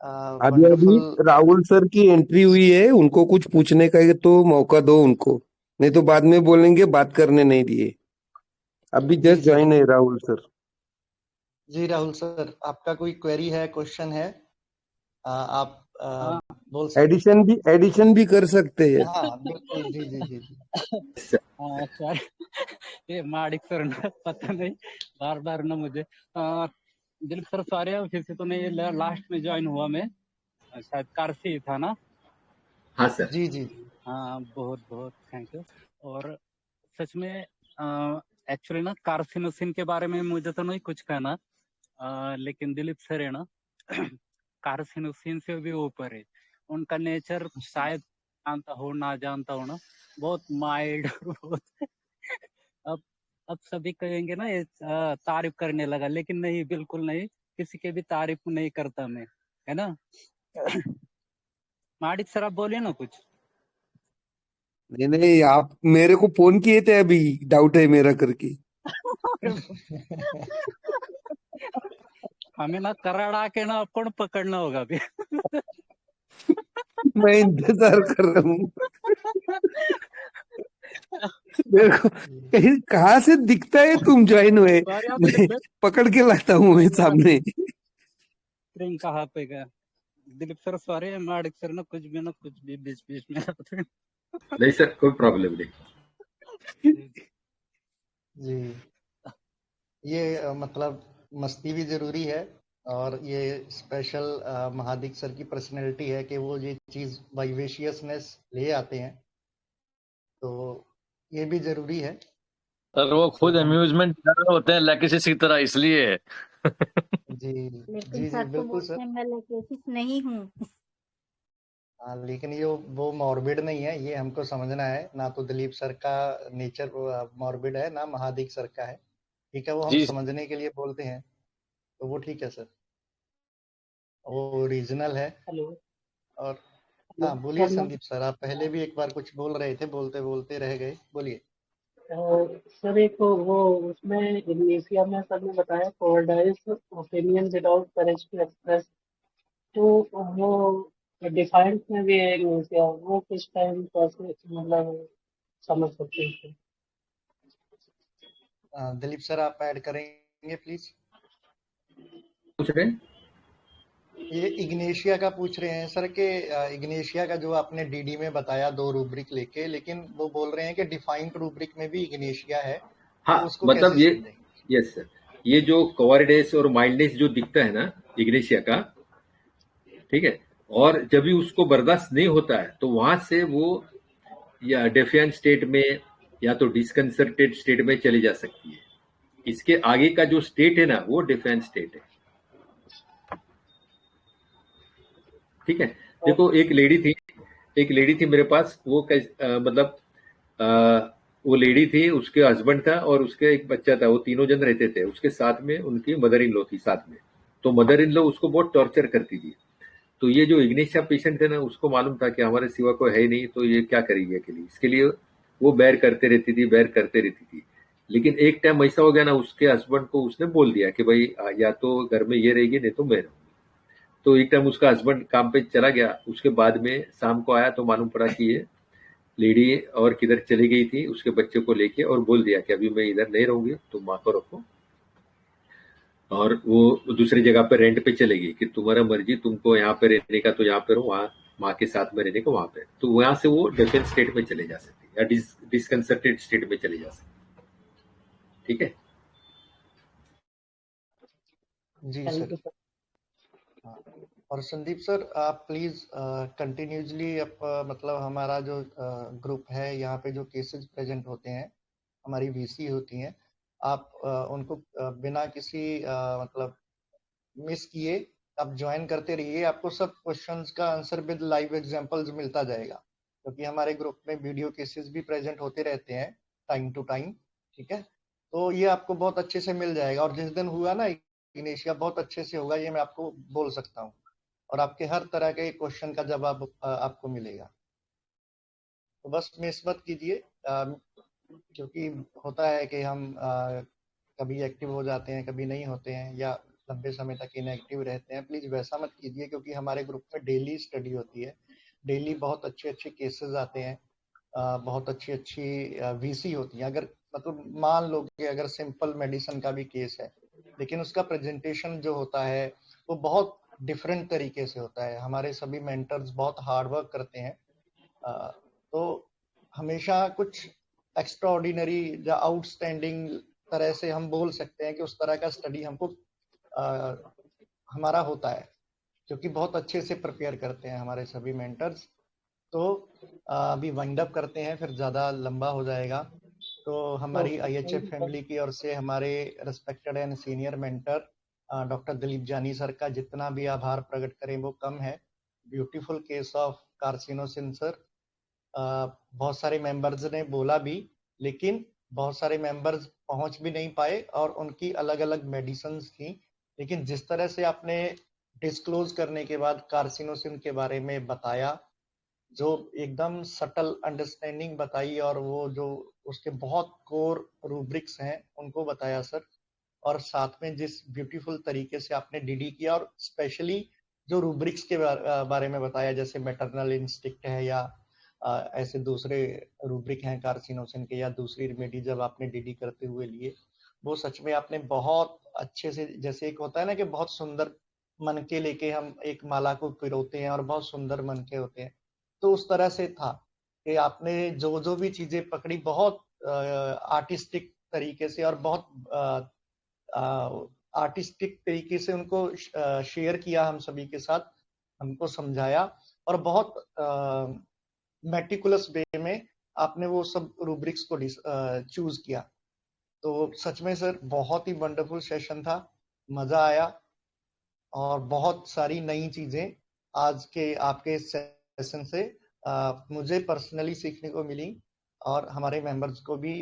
अभी राहुल सर की एंट्री हुई है, उनको कुछ पूछने का तो मौका दो उनको, नहीं तो बाद में बोलेंगे बात करने नहीं दिए. अभी जस्ट ज्वाइन है राहुल सर. जी राहुल सर, आपका कोई क्वेरी है, क्वेश्चन है, आप बोल सकते. एडिशन भी कर सकते हैं. हाँ बिल्कुल, जी जी जी जी. सर ये माडिक सर ना, पता नहीं बार बार ना मुझे दिलीप सर सॉरी, फिर से तो नहीं, लास्ट में ज्वाइन हुआ मैं, शायद कारसी था ना. हाँ सर. जी जी. हाँ, बहुत बहुत थैंक यू. और सच में एक्चुअली ना कार्सिनोसिन के बारे में मुझे तो नहीं कुछ कहना, लेकिन दिलीप सर है ना कार्सिनोसिन से भी ऊपर है। उनका नेचर शायद जानता हो ना जानता हो ना, बहुत माइल्ड बहुत अब सभी कहेंगे ना ये तारीफ करने लगा, लेकिन नहीं, बिल्कुल नहीं, किसी के भी तारीफ नहीं करता मैं, है ना। माडिक सर आप बोलिए ना कुछ। नहीं नहीं, आप मेरे को फोन किए थे अभी, डाउट है मेरा करके। हमें ना कराड़ा के ना कौन पकड़ना होगा अभी। मैं इंतजार कर रहा हूँ। मेरे को कहीं कहाँ से दिखता है तुम ज्वाइन हुए, मैं पकड़ के लाता हूँ मैं सामने। स्क्रीन कहाँ पे गया Dilip sir, sorry Madik sir ना कुछ भी बीच बीच में नहीं सर, कोई प्रॉब्लम नहीं। जी, ये मतलब मस्ती भी जरूरी है, और ये स्पेशल महादिक सर की पर्सनैलिटी है कि वो ये चीज वाइवेशियसनेस ले आते हैं, तो ये भी जरूरी है। सर वो खुद अम्यूजमेंट होते हैं लैकेसिस की तरह, इसलिए। जी लेकिन जी सर तो बिल्कुल बोलते सर। हैं मैं लैकेसिस नहीं हूँ। हाँ, लेकिन ये वो मॉर्बिड नहीं है, ये हमको समझना है। ना तो दिलीप सर का नेचर मॉर्बिड है, ना महादिक सर का है, ठीक है। वो हम जी समझने के लिए बोलते हैं, तो वो ठीक है सर, वो ओरिजिनल है। हेलो और हाँ, बोलिए सर। संदीप सर, आप पहले भी एक बार कुछ बोल रहे थे, बोलते बोलते रह गए, बोलिए। सर एक वो उसमें इग्निशिया में सर ने बताया cowardice opinion without courage to express, तो वो डिफाइंड में भी है इग्निशिया, वो किस टाइम कैसे मतलब समझ सकते हैं? दिलीप सर आप ऐड करेंगे प्लीज। पूछ रहे हैं? ये इग्नेशिया का पूछ रहे हैं सर के, इग्नेशिया का जो आपने डीडी में बताया 2 रूब्रिक लेके, लेकिन वो बोल रहे हैं कि डिफाइंड रूब्रिक में भी इग्नेशिया है, हाँ, तो उसको मतलब कैसे ये, समझेंगे? यस सर, ये जो कवर्डेस और माइल्डनेस जो दिखता है ना इग्नेशिया का, ठीक है, और जब भी उसको बर्दाश्त नहीं होता है तो वहां से वो या डेफिएंट स्टेट में या तो डिस्कंसर्टेड स्टेट में चली जा सकती है। इसके आगे का जो स्टेट है ना वो डिफेंस स्टेट है, ठीक है। देखो एक लेडी थी मेरे पास, वो मतलब वो लेडी थी, उसके हस्बैंड था और उसके एक बच्चा था, वो तीनों जन रहते थे, उसके साथ में उनकी मदर इन लॉ थी साथ में। तो मदर इन लॉ उसको बहुत टॉर्चर करती थी। तो ये जो इग्नेशिया पेशेंट थे ना, उसको मालूम था कि हमारे सिवा कोई है ही नहीं, तो ये क्या करेगी अकेली, इसके लिए वो बैर करते रहती थी। लेकिन एक टाइम ऐसा हो गया ना, उसके हस्बैंड को उसने बोल दिया कि भाई या तो घर में ये रहेगी, नहीं तो मैं रहूंगी। तो एक टाइम उसका हस्बैंड काम पे चला गया, उसके बाद में शाम को आया तो मालूम पड़ा कि ये लेडी और किधर चली गई थी उसके बच्चे को लेके, और बोल दिया कि अभी मैं इधर नहीं रहूंगी, तुम माँ को रखो, और वो दूसरी जगह पे रेंट पे चलेगी कि तुम्हारा मर्जी, तुमको यहाँ पे रहने का तो यहाँ पे रहो, वहाँ माँ के साथ में रहने का वहां पे। तो वहां से वो डिफेंस स्टेट में चले जा सकती है या डिस्कंसर्टेड स्टेट में चले जा सकती है, ठीक है जी सर। हाँ, और संदीप सर आप प्लीज कंटिन्यूसली मतलब हमारा जो ग्रुप है, यहाँ पे जो केसेस प्रेजेंट होते हैं, हमारी वीसी होती हैं, आप उनको बिना किसी मतलब मिस किए आप ज्वाइन करते रहिए। आपको सब क्वेश्चंस का आंसर विद लाइव एग्जांपल्स मिलता जाएगा, क्योंकि हमारे ग्रुप में वीडियो केसेस भी प्रेजेंट होते रहते हैं टाइम टू टाइम, ठीक है। तो ये आपको बहुत अच्छे से मिल जाएगा, और जिस दिन हुआ ना इग्नेशिया, बहुत अच्छे से होगा, ये मैं आपको बोल सकता हूँ, और आपके हर तरह के क्वेश्चन का जवाब आपको मिलेगा। तो बस मिस मत कीजिए, क्योंकि होता है कि हम कभी एक्टिव हो जाते हैं, कभी नहीं होते हैं, या लंबे समय तक इनएक्टिव रहते हैं। प्लीज वैसा मत कीजिए, क्योंकि हमारे ग्रुप में डेली स्टडी होती है, डेली बहुत अच्छे अच्छे केसेस आते हैं, बहुत अच्छी अच्छी वीसी होती है। अगर मतलब मान लो कि अगर सिंपल मेडिसिन का भी केस है, लेकिन उसका प्रेजेंटेशन जो होता है वो बहुत डिफरेंट तरीके से होता है। हमारे सभी मेंटर्स बहुत हार्ड वर्क करते हैं, तो हमेशा कुछ एक्स्ट्रा ऑर्डिनरी या आउटस्टैंडिंग तरह से हम बोल सकते हैं कि उस तरह का स्टडी हमको हमारा होता है, क्योंकि बहुत अच्छे से प्रिपेयर करते हैं हमारे सभी मेंटर्स। तो अभी वाइंड अप करते हैं, फिर ज़्यादा लंबा हो जाएगा। तो हमारी IHF फैमिली की ओर से हमारे respected and senior mentor doctor Dilip जानी सर का जितना भी आभार प्रकट करें वो कम है। Beautiful case of carcinosin sir. बहुत सारे मेंबर्स ने बोला भी, लेकिन बहुत सारे मेंबर्स पहुंच भी नहीं पाए और उनकी अलग अलग मेडिसिन थी, लेकिन जिस तरह से आपने डिस्क्लोज करने के बाद कार्सिनोसिन के बारे में बताया, जो एकदम सटल अंडरस्टैंडिंग बताई और वो जो उसके बहुत कोर रूब्रिक्स हैं उनको बताया सर, और साथ में जिस ब्यूटीफुल तरीके से आपने डीडी किया और स्पेशली जो रूब्रिक्स के बारे में बताया, जैसे मैटरनल इंस्टिक्ट है या ऐसे दूसरे रूब्रिक हैं कार्सिनोसिन के या दूसरी रेमेडी जब आपने डीडी करते हुए लिए, वो सच में आपने बहुत अच्छे से, जैसे एक होता है ना कि बहुत सुंदर मनके लेके हम एक माला को पिरोते हैं और बहुत सुंदर मनके होते हैं, तो उस तरह से था कि आपने जो जो भी चीजें पकड़ी बहुत आर्टिस्टिक तरीके से और बहुत आर्टिस्टिक तरीके से उनको शेयर किया हम सभी के साथ, हमको समझाया और बहुत मेटिकुलस वे में आपने वो सब रूब्रिक्स को चूज किया। तो सच में सर बहुत ही वंडरफुल सेशन था, मजा आया और बहुत सारी नई चीजें आज के आपके सेशन से मुझे पर्सनली सीखने को मिली और हमारे मेंबर्स को भी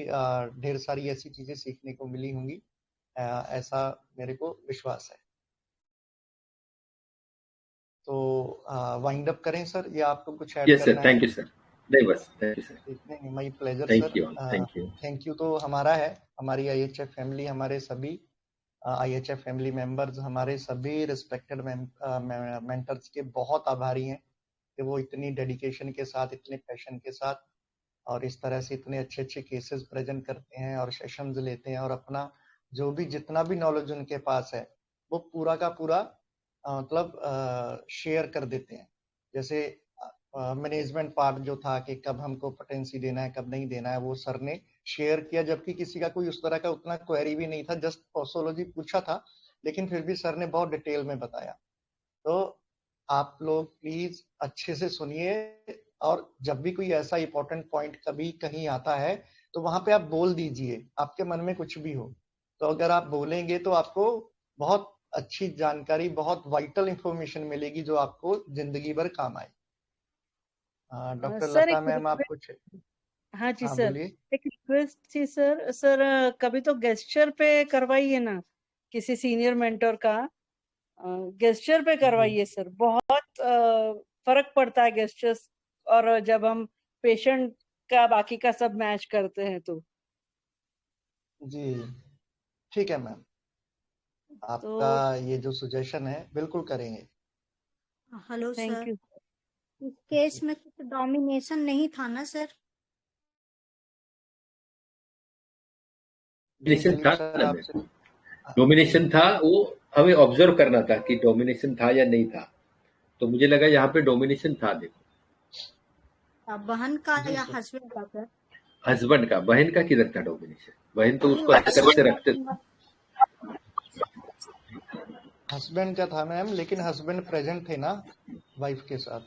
ढेर सारी ऐसी चीजें सीखने को मिली होंगी, ऐसा मेरे को विश्वास है। तो वाइंड अप करें सर या आपको कुछ ऐड करना है? Yes sir, thank you sir. नहीं बस, थैंक यू सर। नहीं, my pleasure sir. Thank you तो हमारा है, हमारी IHF फैमिली, हमारे सभी IHF फैमिली मेंबर्स, हमारे सभी रिस्पेक्टेड मेंटर्स के बहुत आभारी हैं कि वो इतनी डेडिकेशन के साथ, इतने पैशन के साथ और इस तरह से इतने अच्छे अच्छे केसेस प्रेजेंट करते हैं और सेशंस लेते हैं और अपना जो भी जितना भी नॉलेज उनके पास है वो पूरा का पूरा मतलब शेयर कर देते हैं। जैसे मैनेजमेंट पार्ट जो था कि कब हमको पोटेंसी देना है, कब नहीं देना है, वो सर ने शेयर किया, जबकि किसी का कोई उस तरह का उतना क्वेरी भी नहीं था, जस्ट पोसोलॉजी पूछा था, लेकिन फिर भी सर ने बहुत डिटेल में बताया। तो आप लोग प्लीज अच्छे से सुनिए और जब भी कोई ऐसा इंपॉर्टेंट पॉइंट कभी कहीं आता है तो वहां पे आप बोल दीजिए, आपके मन में कुछ भी हो तो अगर आप बोलेंगे तो आपको बहुत अच्छी जानकारी, बहुत वाइटल इंफॉर्मेशन मिलेगी जो आपको जिंदगी भर काम आए। डॉक्टर लता मैम आप कुछ? हाँ जी हाँ, सर, बोलिए। एक रिक्वेस्ट थी सर। सर कभी तो गेस्चर पे करवाइए ना, किसी सीनियर मेंटर का गेस्चर पे करवाइए सर। बहुत फर्क पड़ता है गेस्चर्स और जब हम पेशेंट का बाकी का सब मैच करते हैं तो। जी ठीक है मैम, आपका ये जो सजेशन है बिल्कुल करेंगे। Hello thank sir, you. इस केस में कुछ डोमिनेशन नहीं था ना सर? डोमिनेशन था ना, डोमिनेशन था, वो हमें ऑब्जर्व करना था कि डोमिनेशन था या नहीं था, तो मुझे लगा यहाँ पे डोमिनेशन था। देखो बहन का या हस्बैंड का सर? हस्बैंड का, बहन का किधर था डोमिनेशन? बहन तो उसको अच्छे तरह से रखते थे। हस्बैंड का था मैम, लेकिन हस्बैंड प्रेजेंट थे ना वाइफ के साथ,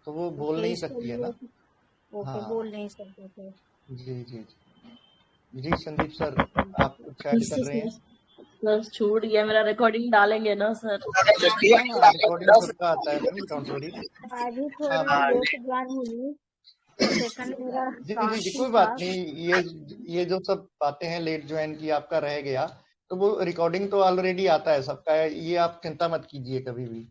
तो वो बोल नहीं सकती है ना। ओके, बोल नहीं सकते थे। जी जी जी संदीप सर आप कुछ ऐड कर रहे हैं? सर छूट गया मेरा, रिकॉर्डिंग डालेंगे ना सर? रिकॉर्डिंग सबका आता है मैम, डोंट वरी। अभी थोड़ा लेट ज्वाइन हुई, सेकंड मेरा जी जी कोई बात नहीं, ये जो सब बातें हैं लेट ज्वाइन की आपका रह गया, तो वो रिकॉर्डिंग तो ऑलरेडी आता है सबका, ये आप चिंता मत कीजिए कभी भी,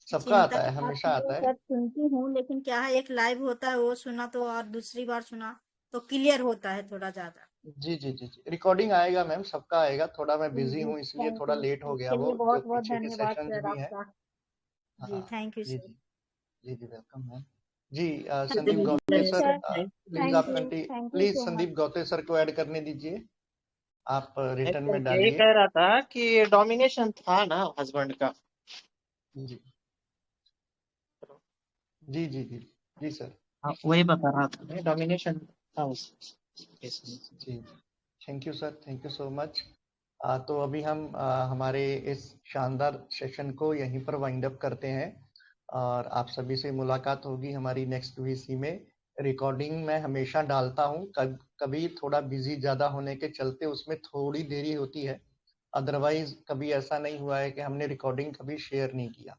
सबका आता है, हमेशा आता है। सुनती हूँ, लेकिन क्या है एक लाइव होता है वो सुना तो और दूसरी बार सुना तो क्लियर होता है थोड़ा ज्यादा। जी जी जी रिकॉर्डिंग आएगा मैम, सबका आएगा, थोड़ा मैं बिजी हूँ इसलिए थोड़ा लेट हो गया वो, जो पीछे के सेशंस भी हैं। जी थैंक यू सर। जी जी वेलकम मैम। जी संदीप गौते सर प्लीज आप प्लीज संदीप गौते सर को ऐड करने दीजिए, आप रिटर्न में डालिए। यही कह रहा था कि डोमिनेशन था ना हस्बैंड का। जी जी जी जी जी सर, वही बता रहा था, डोमिनेशन था उस केस में। जी thank you sir, thank you so much. तो अभी हम हमारे इस शानदार सेशन को यहीं पर वाइंड अप करते हैं और आप सभी से मुलाकात होगी हमारी नेक्स्ट VC में। रिकॉर्डिंग मैं हमेशा डालता हूँ, कभी थोड़ा बिजी ज़्यादा होने के चलते उसमें थोड़ी देरी होती है, अदरवाइज कभी ऐसा नहीं हुआ है कि हमने रिकॉर्डिंग कभी शेयर नहीं किया।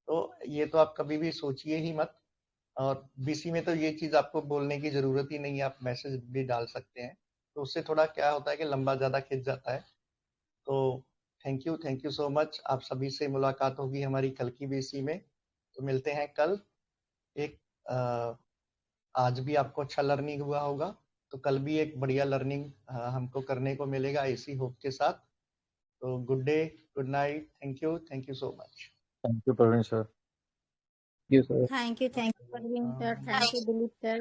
तो ये तो आप कभी भी सोचिए ही मत, और बीसी में तो ये चीज़ आपको बोलने की ज़रूरत ही नहीं है, आप मैसेज भी डाल सकते हैं, तो उससे थोड़ा क्या होता है कि लंबा ज़्यादा खिंच जाता है। तो थैंक यू सो मच। आप सभी से मुलाकात होगी हमारी कल की बीसी में, तो मिलते हैं कल। एक आज भी आपको अच्छा लर्निंग हुआ होगा, तो कल भी एक बढ़िया लर्निंग हमको करने को मिलेगा इसी होप के साथ। तो good day, good night, thank you so much. Thank you Praveen sir. Thank you, sir. Thank you Parveen sir, thank you Dilip sir.